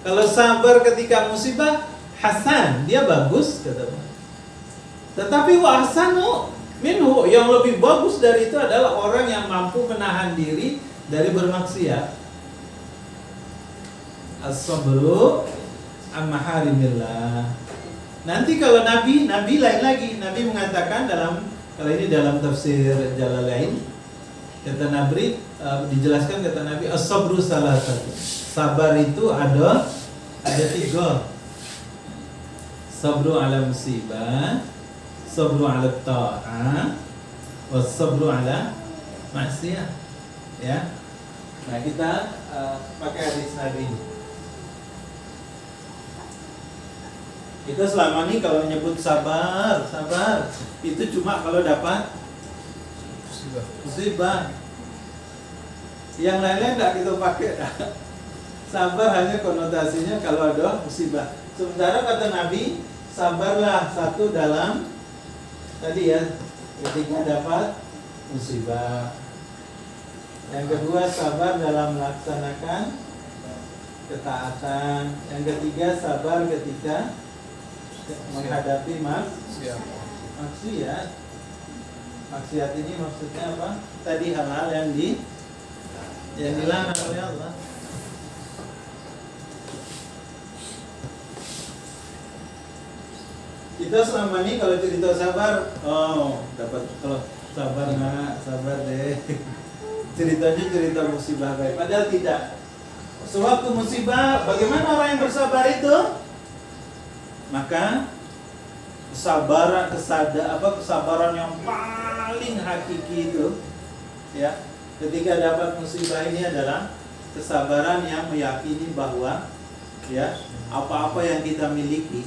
Kalau sabar ketika musibah, hasan, dia bagus kata Umar. Tetapi wa ahsanu minhu, yang lebih bagus dari itu adalah orang yang mampu menahan diri dari bermaksiat. As-sabru amma harimillah. Nanti kalau Nabi lain lagi. Nabi mengatakan kalau ini dalam tafsir Jalalain, kata Nabi, dijelaskan kata Nabi, as-sabru salasatu. Sabar itu ada tiga. Sabru ala musibah, sabru ala ta'ah, was-sabru ala maksiyah. Ya. Nah, kita pakai hadis Nabi ini. Kita selama ini kalau menyebut sabar itu cuma kalau dapat musibah. Yang lain-lain tidak kita pakai. Sabar hanya konotasinya kalau ada musibah. Sementara kata Nabi, sabarlah satu dalam tadi ya, ketika dapat musibah. Yang kedua, sabar dalam melaksanakan ketaatan. Yang ketiga, sabar ketika menghadapi maksiat. Maksiat ini maksudnya apa? Tadi hal-hal yang dilarang oleh Allah. Kita selama ini kalau cerita sabar, dapat. Kalau sabar nak, sabar deh. Ceritanya cerita musibah baik, padahal tidak. Sewaktu musibah, bagaimana orang yang bersabar itu? Maka kesabaran yang paling hakiki itu, ya, ketika dapat musibah ini adalah kesabaran yang meyakini bahwa, ya, apa-apa yang kita miliki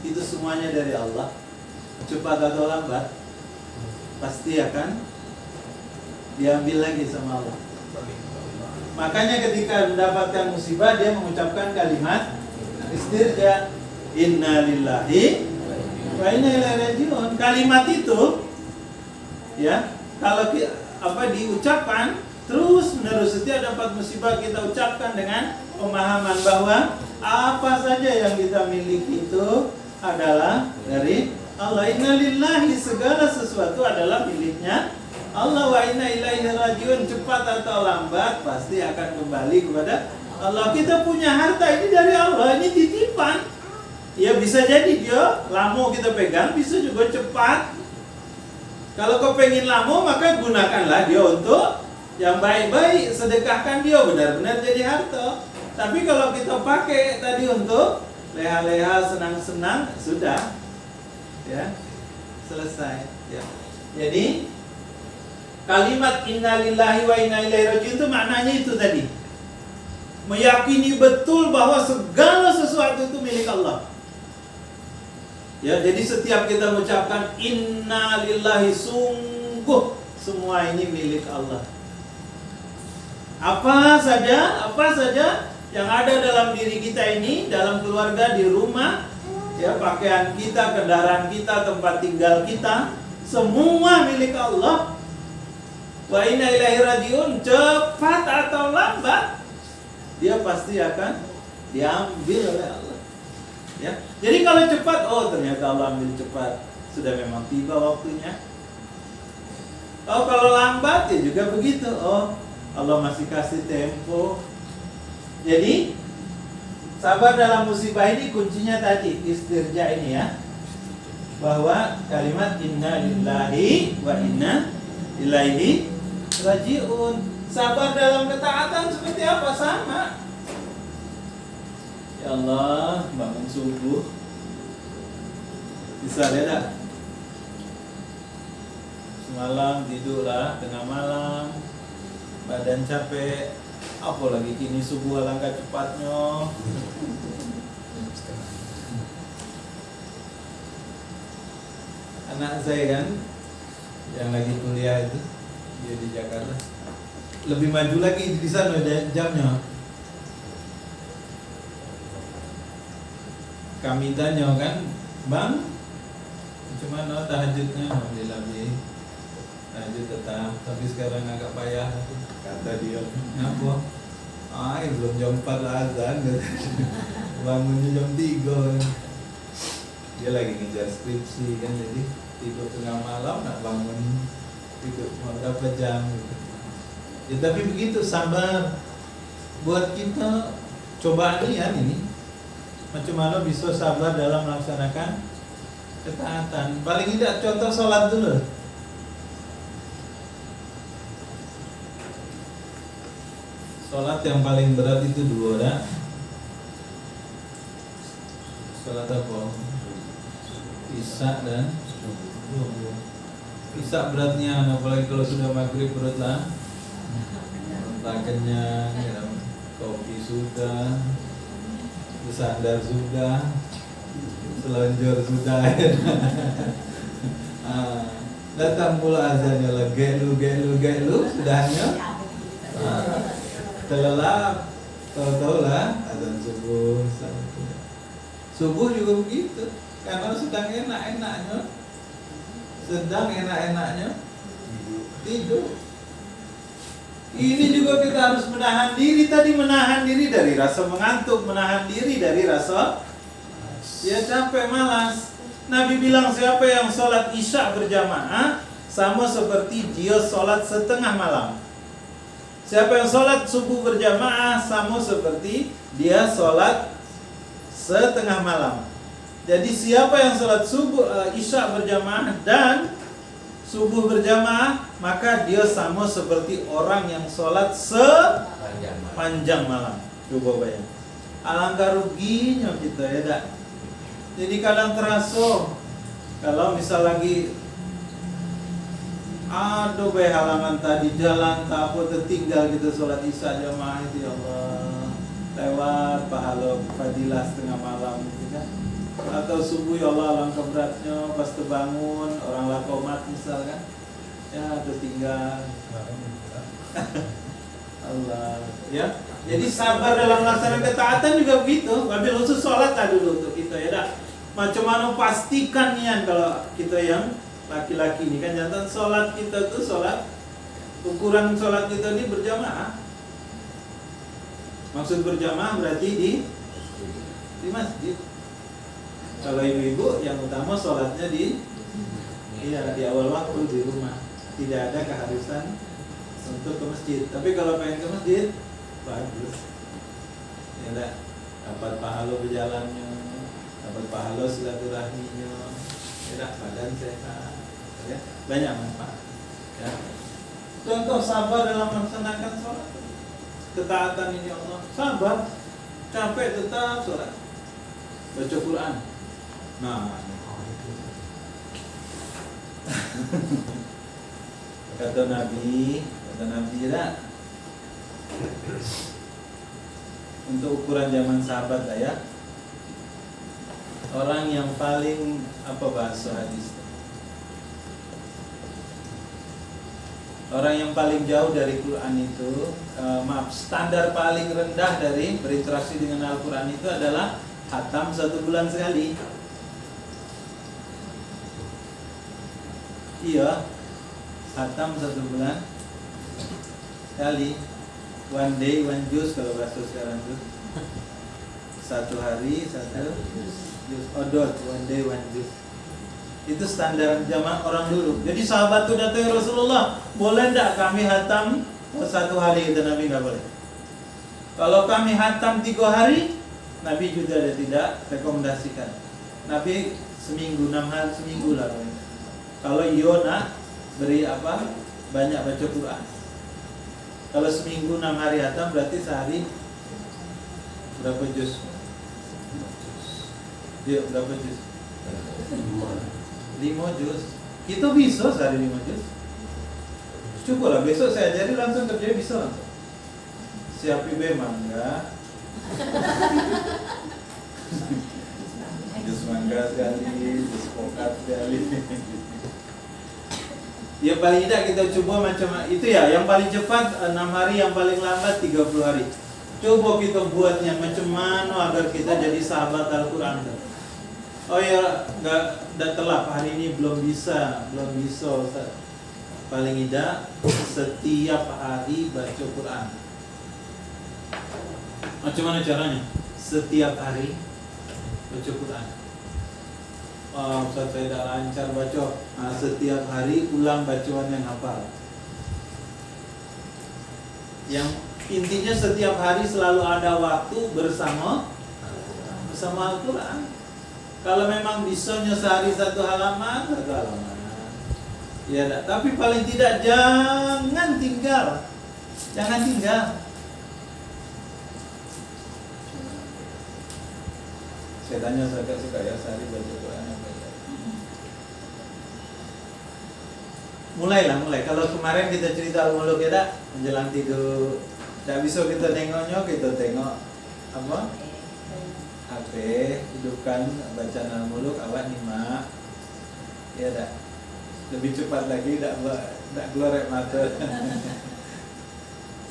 itu semuanya dari Allah. Cepat atau lambat pasti akan diambil lagi sama Allah. Makanya ketika mendapatkan musibah dia mengucapkan kalimat istirja, inna lillahi wa inna ilaihi rajiun. Kalimat itu, ya, kalau diucapkan terus menerus, setiap dapat musibah kita ucapkan dengan pemahaman bahwa apa saja yang kita miliki itu adalah dari Allah. Inna lillahi, segala sesuatu adalah miliknya Allah, wa inna ilaihi rajiun, cepat atau lambat pasti akan kembali kepada Allah. Kita punya harta ini dari Allah, ini titipan. Ya bisa jadi dia lama kita pegang, bisa juga cepat. Kalau kau pengen lama, maka gunakanlah dia untuk yang baik-baik, sedekahkan dia benar-benar jadi harta. Tapi kalau kita pakai tadi untuk leha-leha, senang-senang, sudah, ya, selesai. Ya. Jadi kalimat innalillahi wa inna ilaihi rajiun itu maknanya itu tadi. Meyakini betul bahwa segala sesuatu itu milik Allah. Ya, jadi setiap kita mengucapkan innalillahi, sungguh semua ini milik Allah. Apa saja yang ada dalam diri kita ini, dalam keluarga, di rumah, ya, pakaian kita, kendaraan kita, tempat tinggal kita, semua milik Allah. Wa inna ilaihi rajiun, cepat atau lambat dia pasti akan diambil oleh Allah. Ya. Jadi kalau cepat, ternyata Allah ambil cepat, sudah memang tiba waktunya. Kalau lambat ya juga begitu. Allah masih kasih tempo. Jadi sabar dalam musibah ini kuncinya tadi istirja ini, ya. Bahwa kalimat inna lillahi wa inna ilaihi rajiun. Sabar dalam ketaatan seperti apa? Sama. Ya Allah, bangun subuh bisa tidak? Semalam tidurlah tengah malam, badan capek, apalagi kini subuh alangkah cepatnya. Anak saya kan yang lagi kuliah itu, dia di Jakarta, lebih maju lagi di sana jamnya. Kami tanya kan, bang, cuman tahajudnya, alhamdulillah tahajud tetap, tapi sekarang agak payah, kata dia. Kenapa? Belum jam 4 lah azan, bangunnya jam 3. Dia lagi ngejar skripsi kan, jadi tidur tengah malam nak bangun itu berapa jam gitu. Ya, tapi begitu sabar buat kita. Cobaan ini macam mana bisa sabar dalam melaksanakan ketaatan. Paling tidak contoh sholat dulu. Sholat yang paling berat itu 2 dah. Sholat apa? Isya dan subuh. Isya beratnya, apalagi kalau sudah maghrib perut lah, tak kenyang, ya, kopi sudah, bersandar sudah, selanjur sudah. Datang pula azannya lah, gelu, sudahnya. Terlelap, tahu-tahu lah azan subuh. Subuh juga begitu, karena sedang enak-enaknya tidur. Ini juga kita harus menahan diri. Tadi menahan diri dari rasa mengantuk, menahan diri dari rasa Dia capek, malas. Nabi bilang siapa yang sholat isya berjamaah sama seperti dia sholat setengah malam. Siapa yang sholat subuh berjamaah sama seperti dia sholat setengah malam. Jadi siapa yang sholat subuh isya berjamaah dan subuh berjamaah, maka dia sama seperti orang yang sholat sepanjang malam. Coba bayang. Alangkah ruginya kita ya dak. Jadi kadang terasa kalau misal lagi aduh bae halangan tadi jalan tak apa tertinggal kita sholat isya jamaah itu ya Allah, lewat pahala fadilah setengah malam gitu kan. Atau subuh ya Allah alangkah beratnya pas terbangun orang lakomat misalkan ya tertinggal. Allah ya. Jadi sabar dalam melaksanakan ketaatan juga begitu. Wabil khusus sholat lah dulu untuk kita ya dah. Macam mana pastikan nian kalau kita yang laki-laki ini kan jantan sholat kita tuh sholat, ukuran sholat kita ini berjamaah. Maksud berjamaah berarti di masjid. Kalau ibu-ibu yang utama sholatnya di awal waktu di rumah. Tidak ada keharusan untuk ke masjid. Tapi kalau pengen ke masjid bagus. Ya dah, dapat pahala berjalannya, dapat pahala silaturahminya, ya dah, badan sehat, ya, banyak manfaat. Ya. Contoh sabar dalam melaksanakan sholat, ketaatan ini Allah, sabar, capek tetap sholat, baca Quran. Nah, kata Nabi ya, untuk ukuran zaman sahabat lah ya, orang yang paling bahasa hadis, orang yang paling jauh dari Quran itu, standar paling rendah dari berinteraksi dengan Al-Quran itu adalah khatam 1 bulan sekali. Iya, khatam 1 bulan sekali. One day, one juz kalau bahasa sekarang tuh. 1 hari, 1 juz. Odot, one day, one juz. Itu standar zaman orang dulu. Jadi sahabat tuh datang Rasulullah, boleh enggak kami hatam 1 hari? Kata Nabi, enggak boleh. Kalau kami hatam 3 hari, Nabi juga tidak rekomendasikan. Nabi seminggu, 6 hari, seminggu lah. Kalau nak beri banyak baca Quran. Kalau seminggu 6 hari hatam berarti sehari berapa juz? Dia berapa juz? 5 juz. Itu bisa sehari 5 juz. Cukup lah, besok saya ajari langsung kerja bisa langsung. Siapi be mangga. Jus mangga sekali, jus pokat sekali. Ya paling tidak kita coba macam itu ya, yang paling cepat 6 hari, yang paling lambat 30 hari. Coba kita buatnya macam mana agar kita jadi sahabat Al-Quran. Oh ya, enggak telat hari ini belum bisa Ustaz. Paling tidak setiap hari baca Quran. Macam mana caranya? Setiap hari baca Quran. Ustaz saya tidak lancar baca. Setiap hari ulang bacaan yang hafal. Yang intinya setiap hari selalu ada waktu bersama Al-Quran. Kalau memang bisanya sehari 1 halaman, 1 halaman. Ya, tapi paling tidak jangan tinggal. Jangan tinggal. Saya tanya suka ya sehari baca Quran apa ya? Mulai. Kalau kemarin kita cerita Al-Muluk ya dak, menjelang tidur. Tak bisa kita tengoknya, kita tengok HP, hidupkan bacaan Al-Muluk, awak nyimak. Ya dak. Lebih cepat lagi, tak keluar air mata.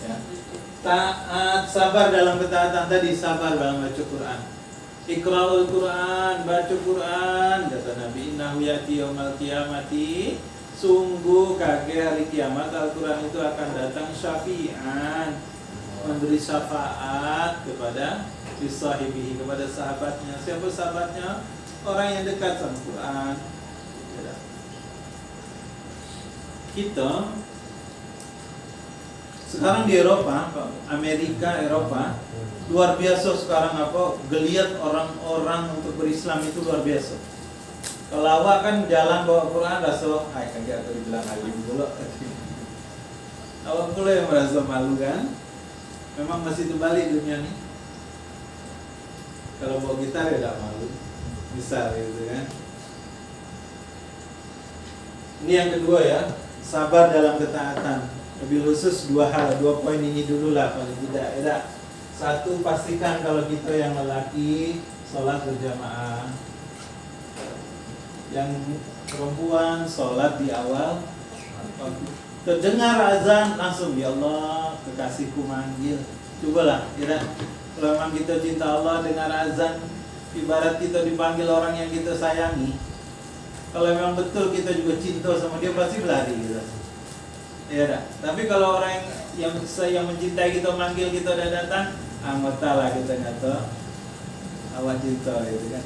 Ya. Taat, sabar dalam ketaatan tadi, sabar dalam baca Quran. Iqra'ul Quran, baca Quran, kata Nabi, innahu ya'ti yaumal qiyamati, sungguh kaki hari kiamat Al-Quran itu akan datang syafi'an, memberi syafaat kepada Bisahibihi, kepada sahabatnya. Siapa sahabatnya? Orang yang dekat sama Quran. Kita sekarang di Eropa, Amerika, Eropa, luar biasa sekarang geliat orang-orang untuk berislam itu luar biasa. Kalau awak kan jalan bawa Quran rasa, kagak aku dibilang alim dulu. Awak pula yang merasa malu kan? Memang masih terbalik dunia nih. Kalau bawa gitar ya tidak malu, bisa gitu kan. Ini yang kedua ya, sabar dalam ketaatan. Lebih khusus dua poin ini dulu lah paling tidak. Satu, pastikan kalau kita yang lelaki sholat berjamaah. Yang perempuan sholat di awal terdengar azan langsung, ya Allah kekasihku manggil. Cobalah, kalau memang kita cinta Allah, dengar azan ibarat kita dipanggil orang yang kita sayangi. Kalau memang betul kita juga cinta sama dia, pasti berlari gitu. Ya, tapi kalau orang yang mencintai kita manggil kita udah datang, anggota lah kita kata awak cinta itu kan.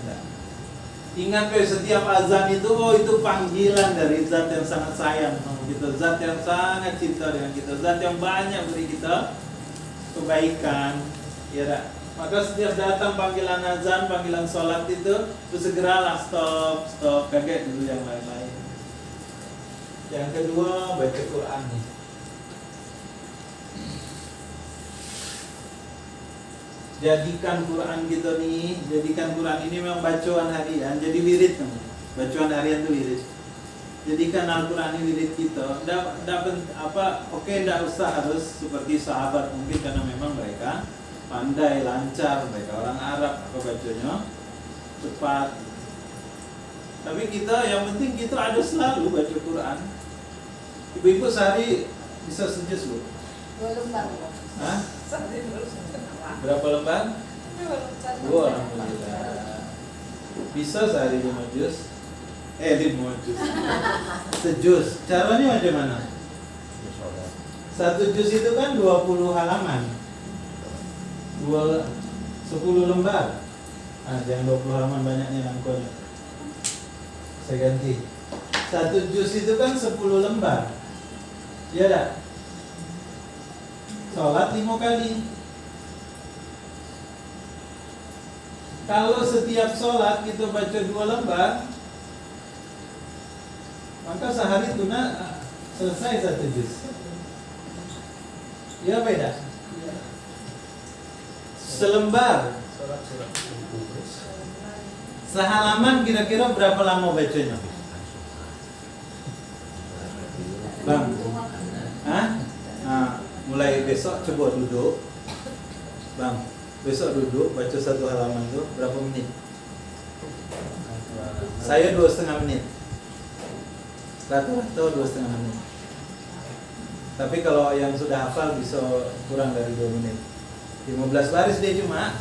Ingat setiap azan itu, itu panggilan dari zat yang sangat sayang sama kita, zat yang sangat cinta dengan kita, zat yang banyak beri kita kebaikan. Ya, maka setiap datang panggilan azan, panggilan sholat itu segeralah stop, kaget dulu yang lain-lain. Yang kedua, baca Quran nih. Jadikan Quran kita nih, jadikan Quran ini memang bacaan harian, jadi wirid namanya. Bacaan harian itu wirid. Jadikan Al-Quran ini wirid kita. Tidak usah harus seperti sahabat mungkin, karena memang mereka pandai, lancar, mereka orang Arab, maka bacanya cepat. Tapi kita, yang penting kita ada selalu baca Quran. Ibu-ibu sehari bisa sejus bu? 2 lembar. Hah? Berapa lembar? 2 alhamdulillah. Bisa sehari 5 juz? 5 juz. Sejuz. Caranya macam mana? 1 juz itu kan 20 halaman. 10 lembar. Jangan 20 halaman, banyaknya nangkonya. Saya ganti. 1 juz itu kan 10 lembar. Ya dah. Sholat 5 kali. Kalau setiap sholat kita baca 2 lembar, maka sehari itu selesai 1 juz. Ya beda. Selembar. Sehalaman kira-kira berapa lama bacanya? Bang? Mulai besok coba duduk. Bang, besok duduk baca 1 halaman tuh berapa menit? Saya 2,5 menit. Rata-rata 2,5 menit. Tapi kalau yang sudah hafal bisa kurang dari 2 menit. 15 baris dia cuma.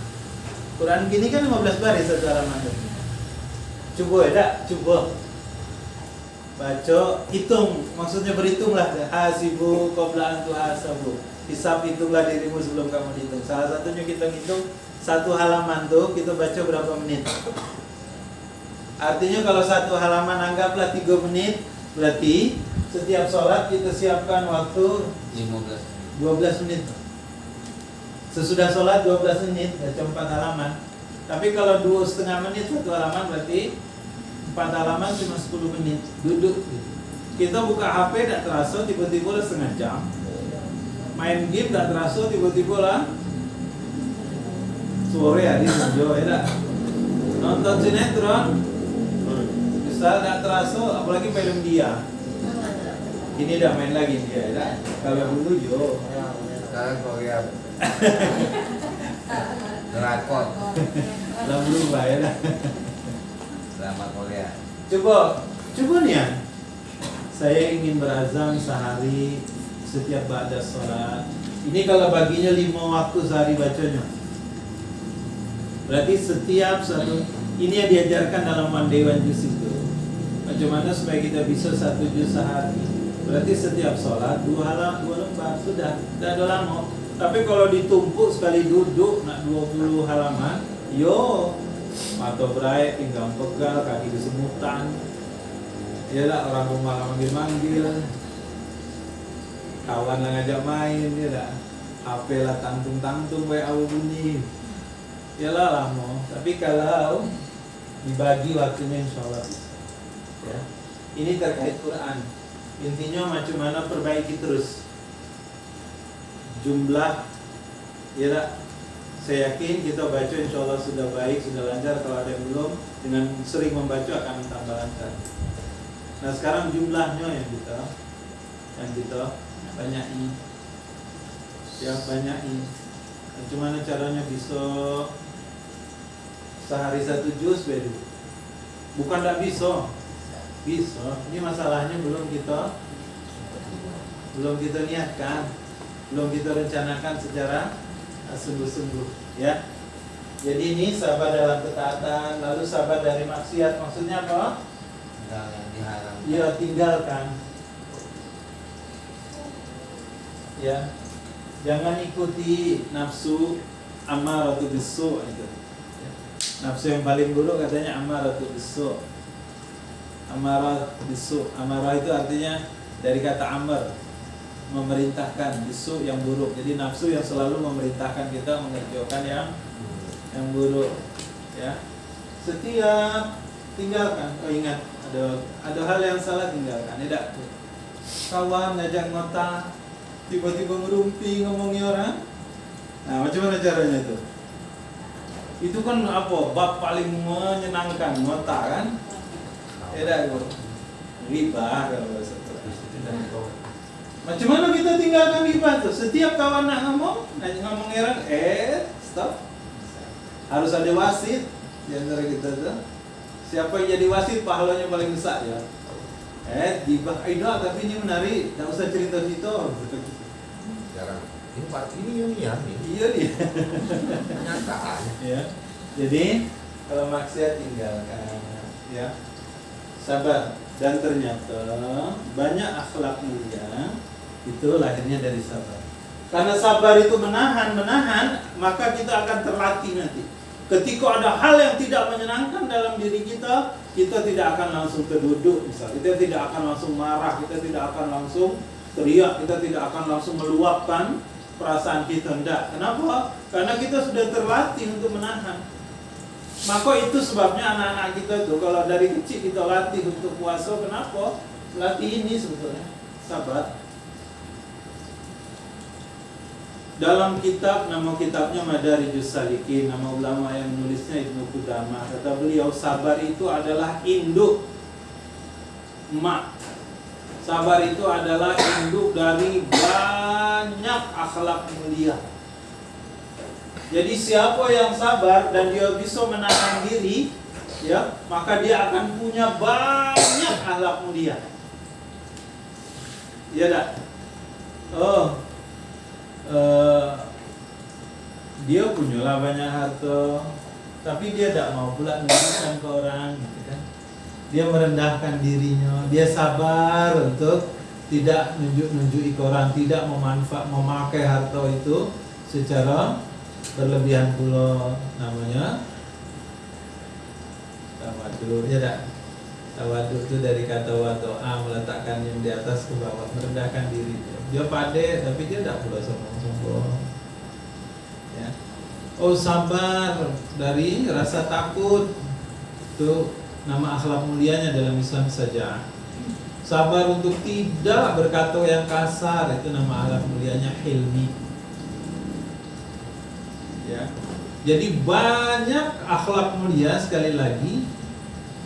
Quran gini kan 15 baris 1 halaman tuh. Coba coba. Baca, hitung, maksudnya berhitunglah. Hasibu qabla an tuhasabu. Hisab, hitunglah dirimu sebelum kamu dihitung. Salah satunya kita hitung 1 halaman tuh kita baca berapa menit. Artinya kalau 1 halaman anggaplah 3 menit, berarti setiap sholat kita siapkan waktu 12 menit. Sesudah sholat 12 menit, baca 4 halaman. Tapi kalau 2,5 menit 1 halaman, berarti 4 halaman cuma 10 menit. Duduk. Kita buka HP tidak terasa, tiba-tiba lah setengah jam. Main game tidak terasa, tiba-tiba lah sore hari senja, ya. Nonton sinetron misal tidak terasa, apalagi film dia. Ini dah main lagi dia, ya. Kalau dulu Sekarang Korea drakor lah berubah, ya. drama Korea. Coba nih ya. Saya ingin berazam sehari setiap ba'da sholat. Ini kalau baginya 5 waktu sehari bacanya. Berarti setiap satu, ini yang diajarkan dalam Mandewan Juz itu. Bagaimana supaya kita bisa 1 juz sehari. Berarti setiap sholat 2 lembar sudah. Tidak ada lama. Tapi kalau ditumpuk sekali duduk nak 20 halaman, yo mata berai tinggal pegal, kaki kesemutan. Iyalah orang rumah manggil-manggil, kawan lah ngajak main, ya dah. HP lah tangtung-tangtung WA bunyi. Iyalah lama. Tapi kalau dibagi waktunya insya Allah bisa. Ya. Ini terkait Quran. Intinya macam mana perbaiki terus jumlah, ya tak? Saya yakin kita baca insya Allah sudah baik, sudah lancar. Kalau ada yang belum, dengan sering membaca akan tambah lancar. Nah sekarang jumlahnya yang kita banyaki, ya banyaki. Bagaimana caranya bisa sehari 1 juz bedu? Bukan tak bisa. Ini masalahnya belum kita niatkan, belum kita rencanakan secara sungguh-sungguh, ya. Jadi ini sabar dalam ketaatan, lalu sabar dari maksiat. Maksudnya apa? Yang diharamkan. Ya tinggalkan. Ya, jangan ikuti nafsu ammaratu bisu itu. Nafsu yang paling buruk katanya ammaratu bisu. Amarah bisu. Amarah itu artinya dari kata amar, memerintahkan, bisu yang buruk. Jadi nafsu yang selalu memerintahkan kita mengerjakan yang buruk. Ya. Setiap tinggalkan. Oh ingat, ada hal yang salah tinggalkan. Tidak. Kawan ngajak ngota, tiba-tiba ngerumpi ngomongi orang. Nah, macam mana caranya itu? Itu kan apa? Bab paling menyenangkan ngota kan? Tidak, riba kalau bahasa Quran. Macam mana kita tinggalkan riba tuh? Setiap kawan nak ngomong orang, stop. Harus ada wasit di antara kita tuh. Siapa yang jadi wasit pahalanya paling besar ya. Riba idah tapi ini menarik, tak usah cerita-cerita. Jarang. Ini ilmiah nih. Iya nih. Kenyataan. Ya. Jadi kalau maksiat tinggalkan, ya. Sabar. Dan ternyata banyak akhlak mulia itu lahirnya dari sabar. Karena sabar itu menahan, maka kita akan terlatih nanti. Ketika ada hal yang tidak menyenangkan dalam diri kita tidak akan langsung terduduk, misalnya. Kita tidak akan langsung marah, kita tidak akan langsung teriak, kita tidak akan langsung meluapkan perasaan kita. Tidak. Kenapa? Karena kita sudah terlatih untuk menahan. Maka itu sebabnya anak-anak kita tuh kalau dari kecil kita latih untuk puasa. Kenapa? Latih ini sebetulnya sabar. Dalam kitab, nama kitabnya Madarijus Salikin, nama ulama yang menulisnya Ibnu Qudamah. Kata beliau, sabar itu adalah induk emak. Sabar itu adalah induk dari banyak akhlak mulia. Jadi siapa yang sabar dan dia bisa menahan diri, ya, maka dia akan punya banyak akhlak mulia. Iya tak? Dia punyalah banyak harta, tapi dia tidak mau pula menunjukkan ke orang, gitu kan? Dia merendahkan dirinya, dia sabar untuk tidak nunjuk-nunjuki ke orang, tidak memakai harta itu secara berlebihan pula. Namanya tawadhu, ya tak? Tawadhu itu dari kata wadoa, meletakkan yang di atas ke bawah, merendahkan diri. Dia pade, tapi dia tidak pula sombong-sombong. Ya. Oh, sabar dari rasa takut, itu nama akhlak mulianya dalam Islam saja. Sabar untuk tidak berkata yang kasar, itu nama akhlak mulianya hilmi. Ya. Jadi banyak akhlak mulia, sekali lagi,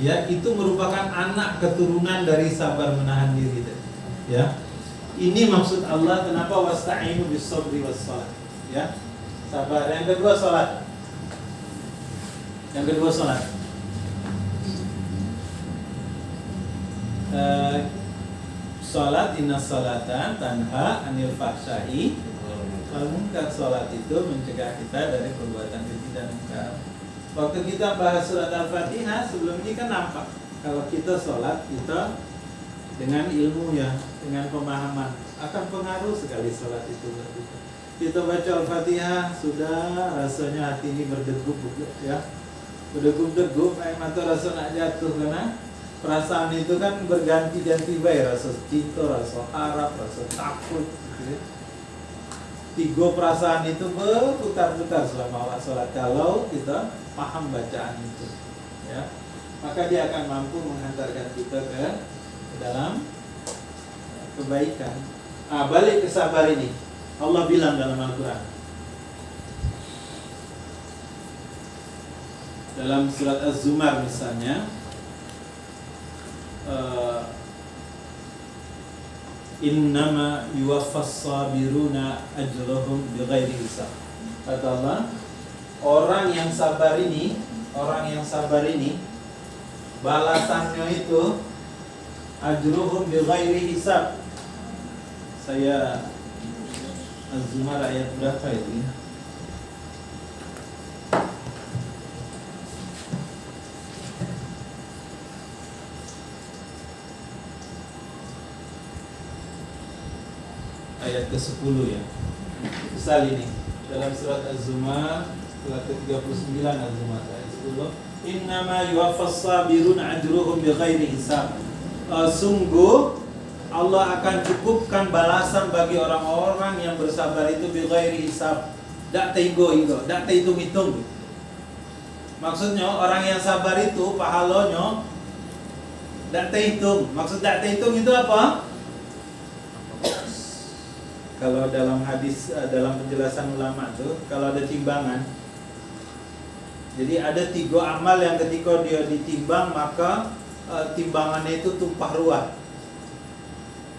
ya, itu merupakan anak keturunan dari sabar menahan diri. Ya. Ini maksud Allah kenapa wasta'inu bis-sabri was-shalah. Ya. Sabar. Yang kedua salat. Salat, inna salatan tanha anil fahsya'i wal munkar. Salat itu mencegah kita dari perbuatan keji dan munkar. Waktu kita bahas surat Al-Fatihah sebelum ini kan nampak kalau kita salat, kita dengan ilmu, ya, dengan pemahaman, akan pengaruh sekali salat itu. kita baca Al-Fatihah sudah rasanya hati ini berdegup ya. Berdegup-degup, air mata rasa nak jatuh karena perasaan itu kan berganti-ganti baik, rasa cinta, rasa harap, rasa takut gitu ya. 3 perasaan itu berputar-putar selama awak sholat kalau kita paham bacaan itu ya. Maka dia akan mampu menghantarkan kita ke dalam kebaikan. Balik ke sabar ini. Allah bilang dalam Al-Quran dalam surat Az-Zumar misalnya, innama yuwaffas sabiruna ajrahum bighairi hisab. Kata Allah, orang yang sabar ini balasannya itu ajruhum bighairi hisab. Saya Az-Zumar ayat berapa itu? Ayat ke-10 ya. Misal ini dalam surat Az-Zumar surat ke-39 Az-Zumar ayat 10, innama yuwaffas sabirun ajruhum bighairi hisab. Sungguh Allah akan cukupkan balasan bagi orang-orang yang bersabar itu bighairi hisab. Tak hitung-hitung. Maksudnya orang yang sabar itu pahalanya tak terhitung. Maksud tak terhitung itu apa? Kalau dalam hadis, dalam penjelasan ulama tuh, kalau ada timbangan, jadi ada 3 amal yang ketika dia ditimbang maka timbangannya itu tumpah ruah.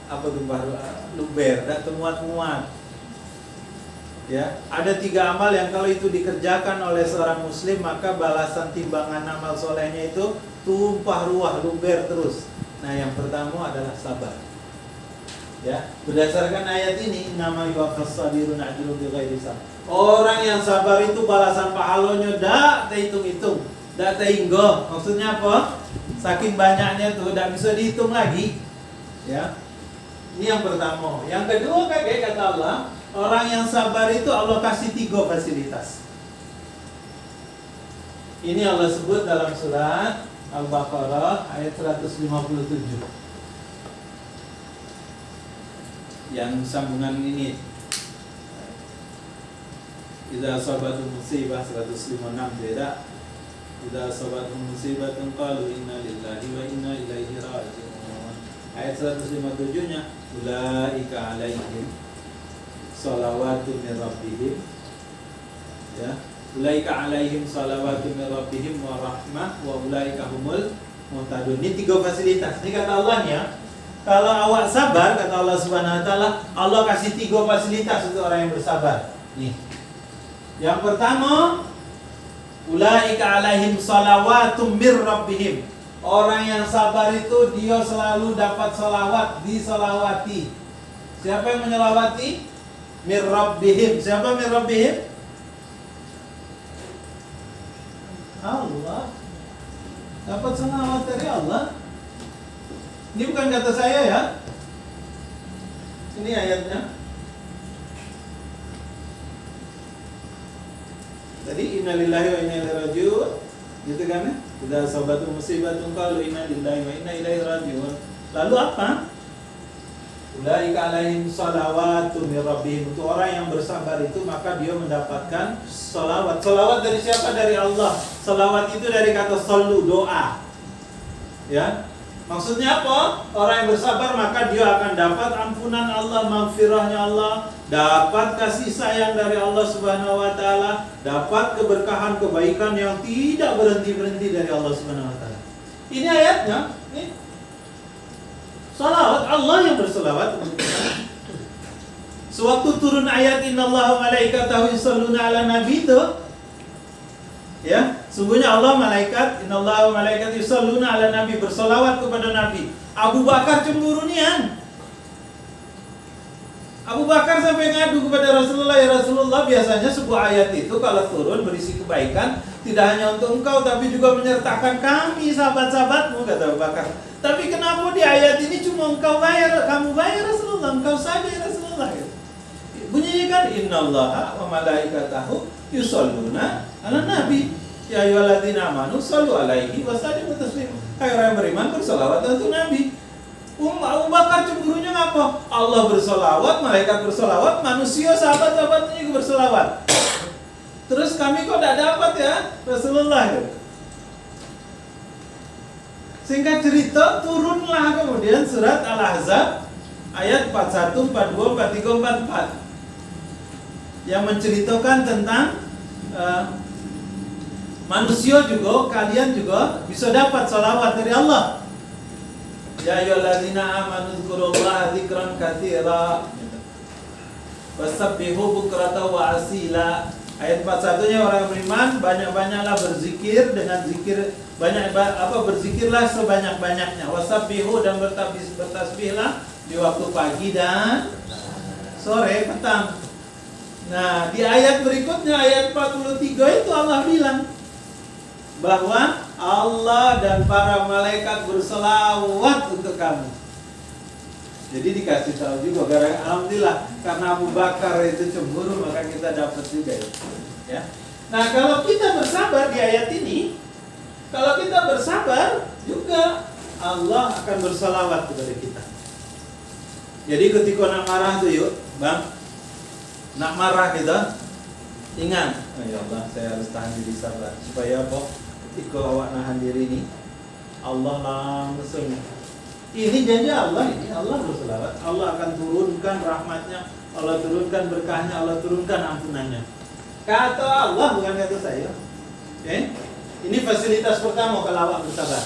Apa tumpah ruah? Luber, tak muat-muat. Ya, ada 3 amal yang kalau itu dikerjakan oleh seorang muslim maka balasan timbangan amal solehnya itu tumpah ruah, luber terus. Nah, yang pertama adalah sabar. Ya, berdasarkan ayat ini, nama yuwaffas sabirun ajruhum bighairi hisab. Orang yang sabar itu balasan pahalanya dak terhitung-hitung, dak terhingga. Maksudnya apa? Saking banyaknya tuh dak bisa dihitung lagi. Ya. Ini yang pertama. Yang kedua kayak kata Allah, orang yang sabar itu Allah kasih 3 fasilitas. Ini Allah sebut dalam surat Al-Baqarah ayat 157. Yang sambungan ini, idza asabatu musibah 156 beda. Idza asabatu musibatun qalu inna lillahi wa inna ilaihi raji'un. Ayat 157-nya, ulaika alaihim salawatu min rabbihim. Ya, ulaika alaihim salawatu min rabbihim wa rahmah wa ulaika humul muhtadun. Ini 3 fasilitas. Ini kata Allah ya. Kalau awak sabar, kata Allah Subhanahu wa taala, Allah kasih 3 fasilitas untuk orang yang bersabar. Nih. Yang pertama, ulaika alaihim salawatum mir rabbihim. Orang yang sabar itu dia selalu dapat salawat, disalawati. Siapa yang menyalawati? Mir rabbihim. Siapa mir rabbihim? Allah. Dapat salawat dari Allah. Ini bukan kata saya ya. Ini ayatnya. Tadi innalillahi wa inna ilaihi raji'un. Gitu kan ya? Idza asabatu musibatun qalu inna lillahi wa inna ilaihi raji'un. Lalu apa? Ulaika alaihim salawatu min rabbihim. Untuk orang yang bersabar itu maka dia mendapatkan salawat. Salawat dari siapa? Dari Allah. Salawat itu dari kata sallu, doa. Ya. Maksudnya apa? Orang yang bersabar maka dia akan dapat ampunan Allah, maghfirahnya Allah, dapat kasih sayang dari Allah Subhanahu wa taala, dapat keberkahan, kebaikan yang tidak berhenti-berhenti dari Allah Subhanahu wa taala. Ini ayatnya, nih. Salawat, Allah yang bersalawat. Sewaktu turun ayat innallaha malaikatahu yusholluna 'alan nabi itu, ya, sungguhnya Allah malaikat, innallaha malaikatahu yusholluna 'alan nabi, bersolawat kepada Nabi. Abu Bakar cemburu nian. Abu Bakar sampai ngadu kepada Rasulullah, ya Rasulullah, biasanya sebuah ayat itu kalau turun berisi kebaikan tidak hanya untuk engkau tapi juga menyertakan kami sahabat-sahabatmu, kata Abu Bakar. Tapi kenapa di ayat ini cuma engkau bayar, kamu bayar Rasulullah, engkau saja ya Rasulullah. Bunyinya kan innallaha wa malaikatahu yusholluna 'alan nabi. Ya ayyuhalladzina amanu shollu 'alaihi wa sallimu taslima. Hai orang yang beriman, bersolawat untuk Nabi. Abu Bakar cemburunya ngapa? Allah bersolawat, malaikat bersolawat, manusia sahabat-sahabatnya juga bersolawat. Terus kami kok tidak dapat ya Rasulullah gitu. Singkat cerita, turunlah kemudian surat Al-Ahzab ayat 41, 42, 43, 44 yang menceritakan tentang manusia juga, kalian juga bisa dapat salawat dari Allah. Ya ayyuhalladzina amanu dzkurullaha dzikran katsira wasabbihu bukratan wa asila. Ayat 41-nya orang beriman banyak-banyaklah berzikir dengan zikir berzikirlah sebanyak-banyaknya. Wasabbihu dan bertasbihlah di waktu pagi dan sore petang. Nah, di ayat berikutnya ayat 43 itu Allah bilang bahwa Allah dan para malaikat berselawat untuk kamu. Jadi dikasih tahu juga, alhamdulillah karena Abu Bakar itu cemburu maka kita dapat juga itu. Ya. Nah, kalau kita bersabar di ayat ini, kalau kita bersabar juga Allah akan berselawat kepada kita. Jadi ketika nak marah tuh yuk, Bang, nak marah kita ingat, oh ya Allah saya harus tahan diri sabar supaya apa? Ketika awak nahan diri ini, Allah langsung. Ini janji Allah, ini Allah berselawat. Allah akan turunkan rahmatnya, Allah turunkan berkahnya, Allah turunkan ampunannya. Kata Allah, bukan kata saya. Okay? Ini fasilitas pertama kalau awak bersabar.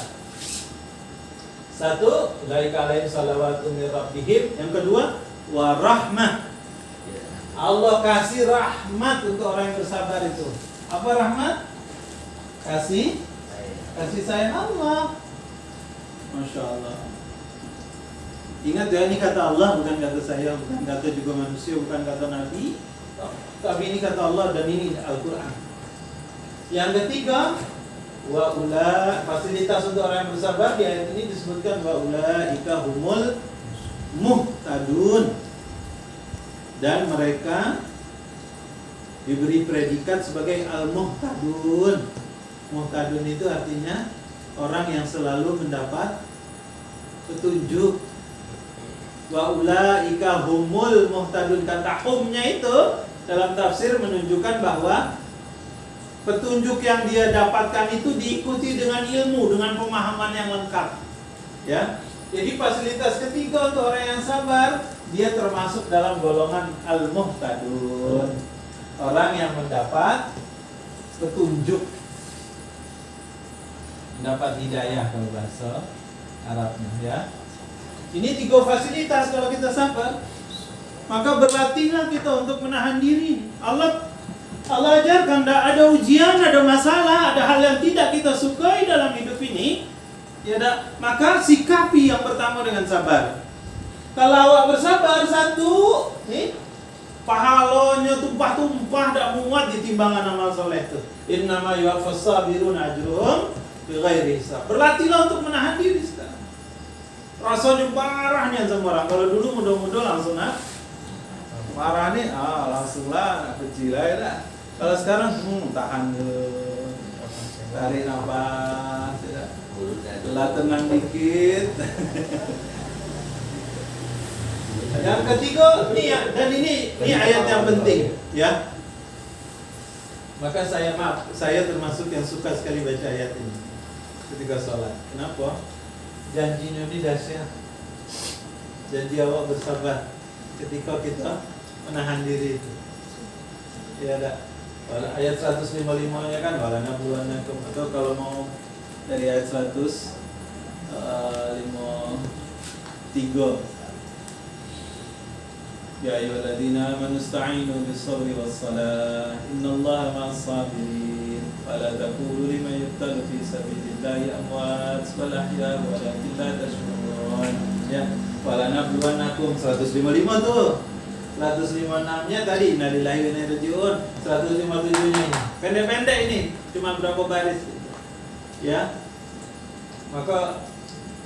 Satu, ulaika alaihim salawatu min rabbihim. Yang kedua, warahmah. Allah kasih rahmat untuk orang yang bersabar itu. Apa rahmat? Kasih sayang Allah. Masya Allah. Ingat ya, ini kata Allah, bukan kata saya, bukan kata juga manusia, bukan kata Nabi, tapi ini kata Allah dan ini Al-Quran. Yang ketiga, fasilitas untuk orang yang bersabar di ayat ini disebutkan wa ulaika humul muhtadun, dan mereka diberi predikat sebagai al-muhtadun. Muhtadun itu artinya orang yang selalu mendapat petunjuk. Wa ulaika humul muhtadun. Kata humnya itu dalam tafsir menunjukkan bahwa petunjuk yang dia dapatkan itu diikuti dengan ilmu, dengan pemahaman yang lengkap. Ya. Jadi fasilitas ketiga untuk orang yang sabar, dia termasuk dalam golongan al-muhtadun. Orang yang mendapat petunjuk, mendapat hidayah kalau bahasa Arabnya ya. Ini tiga fasilitas kalau kita sabar. Maka berlatihlah kita untuk menahan diri. Allah ajarkan ada ujian, ada masalah, ada hal yang tidak kita sukai dalam hidup ini. Ya, maka sikapi yang pertama dengan sabar. Kalau awak bersabar, satu, pahalanya tumpah-tumpah, tidak muat di timbangan amal soleh itu. Innama yuwaffas sabiruna ajruhum bighairi hisab. Berlatihlah untuk menahan diri sekarang. Rasanya parahnya sama orang. Kalau dulu mudah-mudah langsung marah nih, langsung lah kecil aja. Kalau sekarang tahan dulu, tarik nafas, lah tenang dikit. Yang ketiga nih ya, dan ini ayat yang penting ya. Maka saya termasuk yang suka sekali baca ayat ini ketika sholat. Kenapa? Janjinya ini dahsyat. Janji awak bersabar ketika kita menahan diri itu. Ya ada. Ayat 155-nya kan wala nabluwannakum, atau kalau mau dari ayat 153. Ya ayyuhalladzina amanu ista'inu bis-sabri was-salah innallaha ma'as-sabirin wala taqulu liman yuqtalu fi sabilillahi amwat bal ahya walakin la tash'urun. Ya, wala nabluwannakum 155 tuh. 156-nya tadi innalillahi wa inna ilaihi raji'un. 157-nya ini. Pendek-pendek ini, cuma berapa baris. Ya. Maka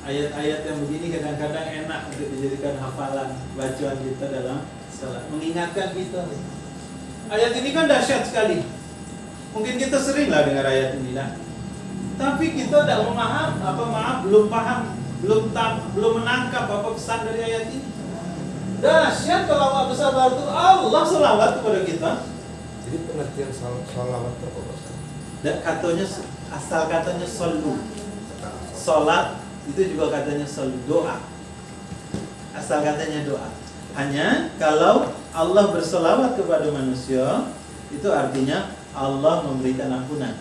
ayat-ayat yang begini kadang-kadang enak untuk dijadikan hafalan bacaan kita dalam salat, mengingatkan kita. Ayat ini kan dahsyat sekali. Mungkin kita sering lah dengar ayat ini lah. Tapi kita tidak belum paham, belum menangkap apa pesan dari ayat ini. Dahsyat kalau Allah bersabar itu Allah selawat kepada kita. Jadi pengertian salawat itu apa Pak? Dan katanya asal katanya solu. Salat itu juga katanya solu, doa. Asal katanya doa. Hanya kalau Allah berselawat kepada manusia, itu artinya Allah memberikan ampunan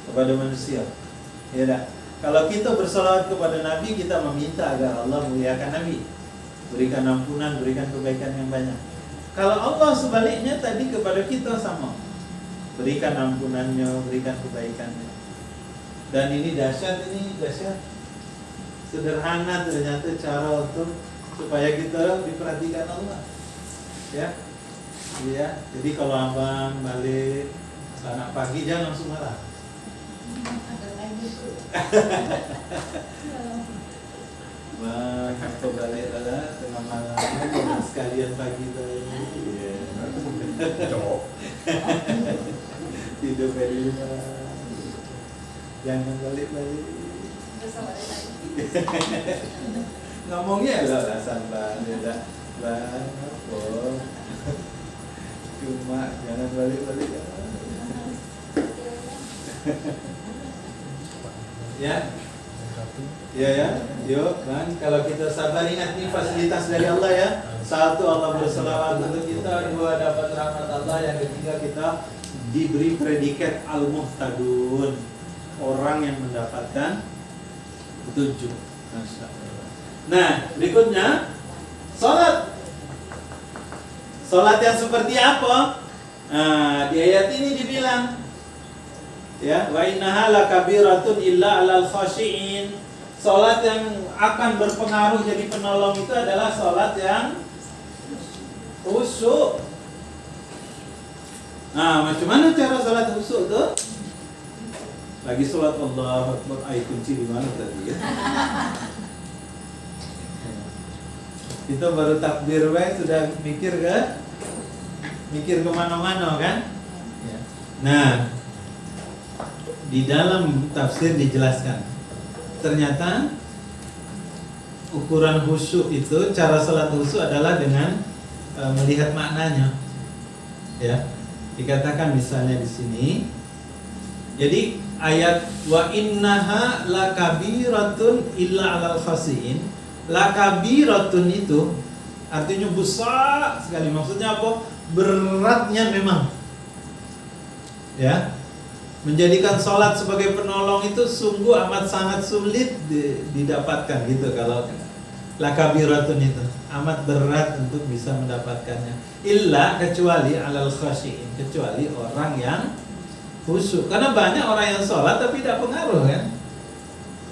kepada manusia. Ya dah. Kalau kita berselawat kepada Nabi, kita meminta agar Allah muliakan Nabi, berikan ampunan, berikan kebaikan yang banyak. Kalau Allah sebaliknya tadi kepada kita sama, berikan ampunannya, berikan kebaikannya. Dan ini dahsyat, sederhana ternyata cara untuk supaya kita diperhatikan Allah. Ya, ya. Jadi kalau abang balik anak pagi jangan langsung marah. Bang, aku balik lah tengah malam sekalian pagi tadi. Cowok. Tidur dari rumah. Jangan balik-balik. Ngomongnya lah santai, dah. Bang, apa? Cuma jangan balik-balik. Ya, ya, yuk, kan? Kalau kita sabar, ingat nih fasilitas dari Allah ya. Satu, Allah berselawat untuk kita. Dua, dapat rahmat Allah. Yang ketiga, kita diberi predikat al-muhtadun, orang yang mendapatkan petunjuk. Nah, berikutnya salat. Salat yang seperti apa? Nah, di ayat ini dibilang, ya, wa innaha lakabiratun illa 'alal khashiin. Salat yang akan berpengaruh jadi penolong itu adalah salat yang khusyuk. Nah, macam mana cara salat khusyuk tuh? Lagi salat Allahu Akbar, ayat kunci di mana tadi ya? Kita baru takbir sudah mikir kemana-mana kan? Ya. Nah, di dalam tafsir dijelaskan, ternyata ukuran khusyuk itu, cara salat khusyuk adalah dengan melihat maknanya. Ya, dikatakan misalnya di sini. Jadi ayat wa innaha lakabiratun illa 'alal khashiin. Lakabiratun itu artinya besar sekali. Maksudnya apa? Beratnya memang. Ya. Menjadikan sholat sebagai penolong itu sungguh amat sangat sulit didapatkan gitu. Kalau lakabiratun itu amat berat untuk bisa mendapatkannya. Illa, kecuali alal khashiin, kecuali orang yang khusyuk. Karena banyak orang yang sholat tapi tidak pengaruh kan.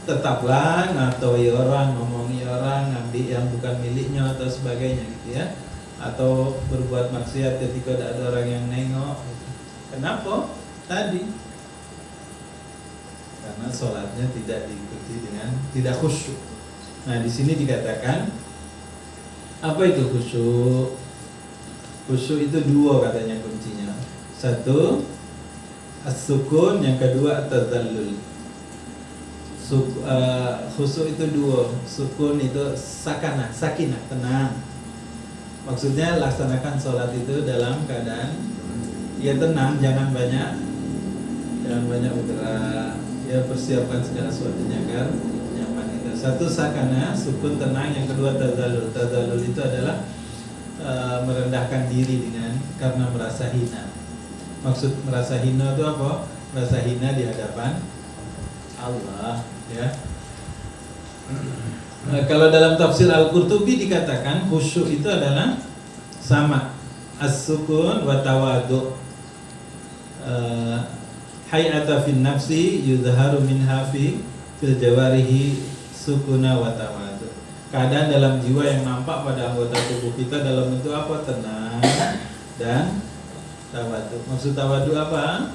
Tetaplah ngatoi orang, ngomongi orang, ngambil yang bukan miliknya atau sebagainya gitu ya. Atau berbuat maksiat ketika tidak ada orang yang nengok gitu. Kenapa? Tadi karena sholatnya tidak diikuti dengan tidak khusyuk. Nah, di sini dikatakan apa itu khusyuk? Khusyuk itu dua katanya kuncinya. Satu, as-sukun, yang kedua at-tadallul. Khusyuk itu dua. Sukun itu sakinah, tenang. Maksudnya laksanakan sholat itu dalam keadaan ya tenang, jangan banyak bergerak. Ya, persiapkan segala sesuatunya agar nyaman itu. Satu sakana, sukun tenang. Yang kedua tadallul. Tadallul itu adalah merendahkan diri karena merasa hina. Maksud merasa hina itu apa? Merasa hina di hadapan Allah, ya. Kalau dalam tafsir Al-Qurtubi dikatakan khusyuk itu adalah sama as-sukun wa tawadu. Hay'ata fin nafsi yuzharu minha fil jawarihi sukuna wa tawadu. Keadaan dalam jiwa yang nampak pada anggota tubuh kita dalam bentuk apa? Tenang dan tawadu. Maksud tawadu apa?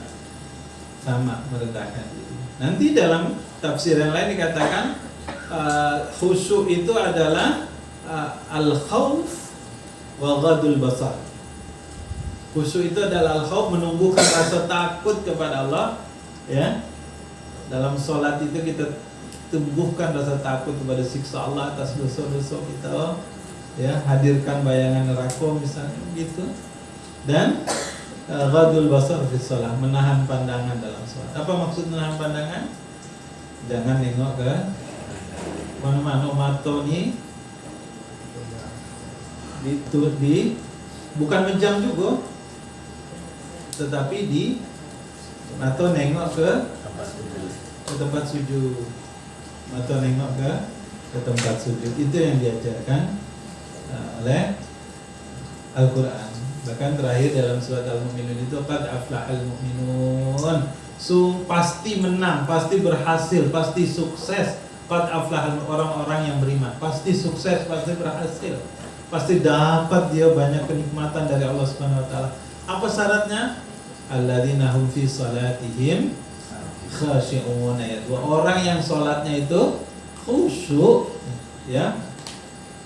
Sama, merendahkan diri. Nanti dalam tafsir yang lain dikatakan khusyuk itu adalah al-khauf wa ghadul basar. Khusyuk itu adalah al-khauf, menumbuhkan rasa takut kepada Allah, ya. Dalam sholat itu kita tumbuhkan rasa takut kepada siksa Allah atas dosa-dosa kita, ya, hadirkan bayangan neraka misalnya gitu. Dan ghadul basar fi shalah, menahan pandangan dalam sholat. Apa maksud menahan pandangan? Jangan nengok ke mana-mana, mata ni bukan menjam juga, tetapi di mata nengok ke tempat sujud. Mata nengok ke tempat sujud. Itu yang diajarkan oleh Al-Quran. Bahkan terakhir dalam surat Al-Mu'minun itu qad aflahal mu'minun. Pasti menang, pasti berhasil, pasti sukses. Qad aflahal, orang-orang yang beriman pasti sukses, pasti berhasil, pasti dapat dia banyak kenikmatan dari Allah Subhanahu wa taala. Apa syaratnya? Alladzina hum fi salatihim khashi'un. Ayat 2. Orang yang salatnya itu khusyuk, ya.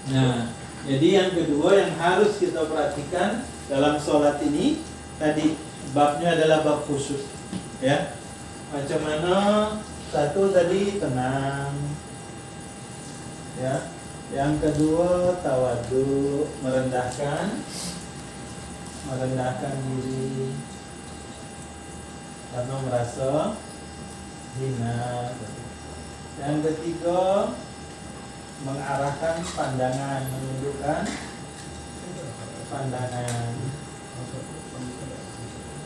Nah, jadi yang kedua yang harus kita perhatikan dalam salat ini, tadi babnya adalah bab khusyuk, ya. Macam mana? Satu tadi tenang, ya. Yang kedua tawadhu, merendahkan diri karena merasa hina. Yang ketiga mengarahkan pandangan, menundukkan pandangan.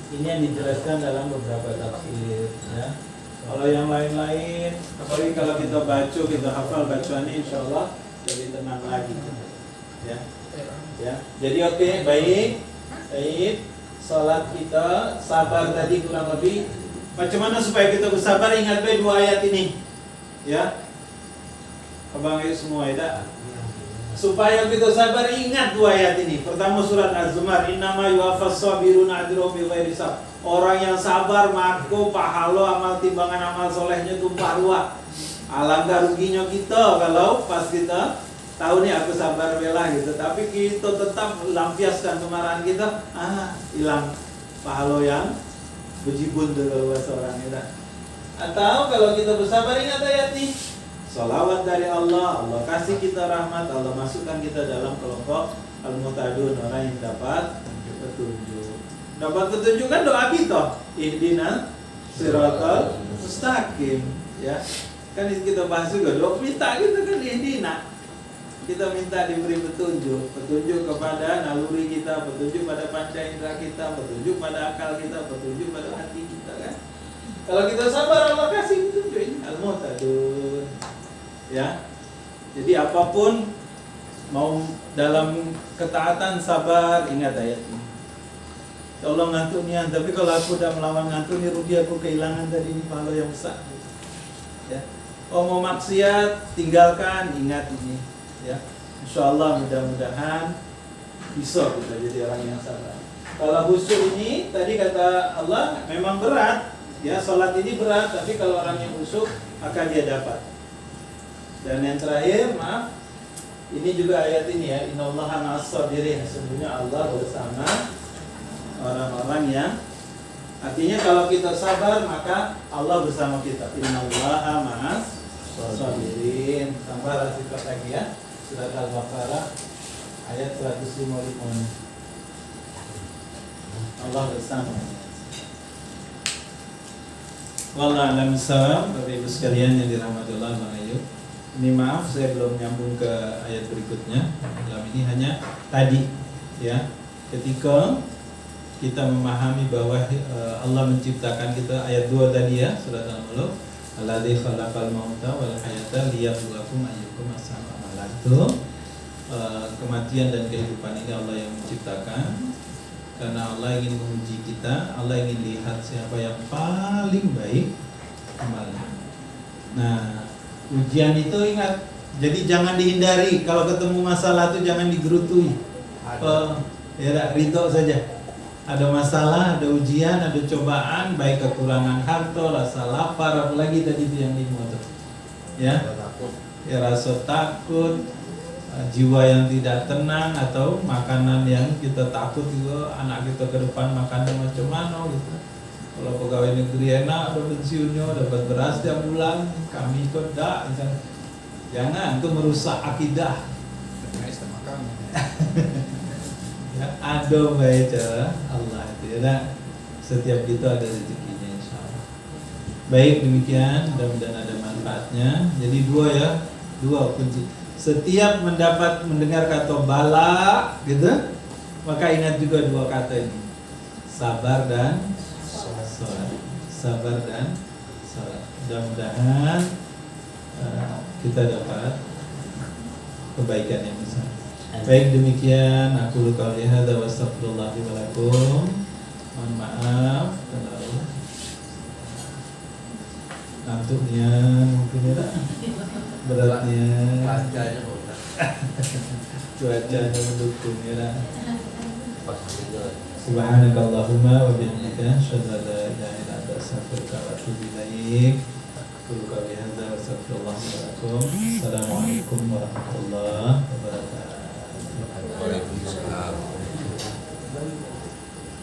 Ini yang dijelaskan dalam beberapa tafsir, ya. Kalau yang lain-lain, apalagi kalau kita baca, kita hafal bacaannya, insya Allah jadi tenang lagi, ya. Ya. Jadi oke, baik. Salat kita sabar tadi kurang lebih. Macam mana supaya kita bersabar? Ingat baik 2 ayat ini, ya. Abang ayo semua ya. Supaya kita sabar, ingat 2 ayat ini. Pertama surat Az-Zumar, innama yuwaffas sabiruna ajrahum bighairi hisab. Orang yang sabar maka pahala amal timbangan amal solehnya tumpah ruah. Alangkah ruginya kita kalau pas kita tahu nih aku sabar bela gitu, tapi kita tetap lampiaskan kemarahan kita, hilang pahala yang bejibun tuh kalau bahasa orang kita. Atau kalau kita bersabar, ingat ayat ini, salawat dari Allah, Allah kasih kita rahmat, Allah masukkan kita dalam kelompok al-muhtadun, orang yang dapat petunjuk. Dapat petunjuk kan doa kita, ihdinas siratal mustaqim, ya. Kan kita bahas juga doa minta kita kan ihdina. Kita minta diberi petunjuk kepada naluri kita, petunjuk pada panca indera kita, petunjuk pada akal kita, petunjuk pada hati kita, kan. Kalau kita sabar, Allah kasih petunjuk. Ini al-muhtadun, ya. Jadi apapun mau dalam ketaatan sabar, ingat ayat ini. Allah ngantuk nian, tapi kalau aku udah melawan ngantuk ni rugi, aku kehilangan tadi ini pahala yang besar, ya. Oh mau maksiat tinggalkan, ingat ini, ya. Insyaallah mudah-mudahan bisa kita jadi orang yang sabar. Kalau khusyuk ini tadi kata Allah memang berat, ya, salat ini berat, tapi kalau orang yang khusyuk akan dia dapat. Dan yang terakhir, maaf, ini juga ayat ini, ya, innallaha ma'as-sabirin. Sesungguhnya Allah bersama orang-orang yang, artinya kalau kita sabar maka Allah bersama kita. Innallaha ma'as-sabirin. Tambah sifat lagi, ya. Surat Al-Baqarah ayat 155. Allah bersama. Wallahu a'lam bishawab. Bapak Ibu sekalian yang dirahmati Allah, Bang Ayub. Ini maaf saya belum nyambung ke ayat berikutnya. Dalam ini hanya tadi, ya, ketika kita memahami bahwa Allah menciptakan kita, ayat 2 tadi, ya, surat Al-Mulk, alladzi khalaqal mauta wal hayata liyabluwakum ayyukum ahsanu amala. Itu kematian dan kehidupan ini Allah yang menciptakan karena Allah ingin menguji kita, Allah ingin lihat siapa yang paling baik amalnya. Nah, ujian itu ingat, jadi jangan dihindari. Kalau ketemu masalah itu jangan digerutui. Ya, ridho saja. Ada masalah, ada ujian, ada cobaan, baik kekurangan harta, rasa lapar, apalagi tadi itu yang 5 tuh, ya, ya, rasa takut, jiwa yang tidak tenang atau makanan yang kita takut juga anak kita ke depan makannya macam mana gitu. Kalau pegawai negeri enak dapat pensiunnya, dapat beras tiap bulan, kami kok enggak. Jangan, itu merusak akidah. Sama kami. Ya, ada baik cara Allah itu ya. Setiap kita ada rezekinya insyaallah. Baik, demikian, mudah-mudahan ada manfaatnya. Jadi dua kunci. Setiap mendengar kata bala gitu, maka ingat juga dua kata ini. Sabar dan salat. Sabar dan salat. Mudah-mudahan kita dapat kebaikan yang besar. Baik, demikian aku qouli hadza wa astaghfirullah li wa lakum. Mohon maaf kalau ngantuknya mungkin ya, beratnya cuacanya mendukung ya. Subhanakallahumma wa bihamdika asyhadu an la ilaha illa anta astaghfiruka wa atubu ilaik. Aku qouli hadza wa astaghfirullah li wa lakum. Assalamualaikum warahmatullahi wabarakatuh.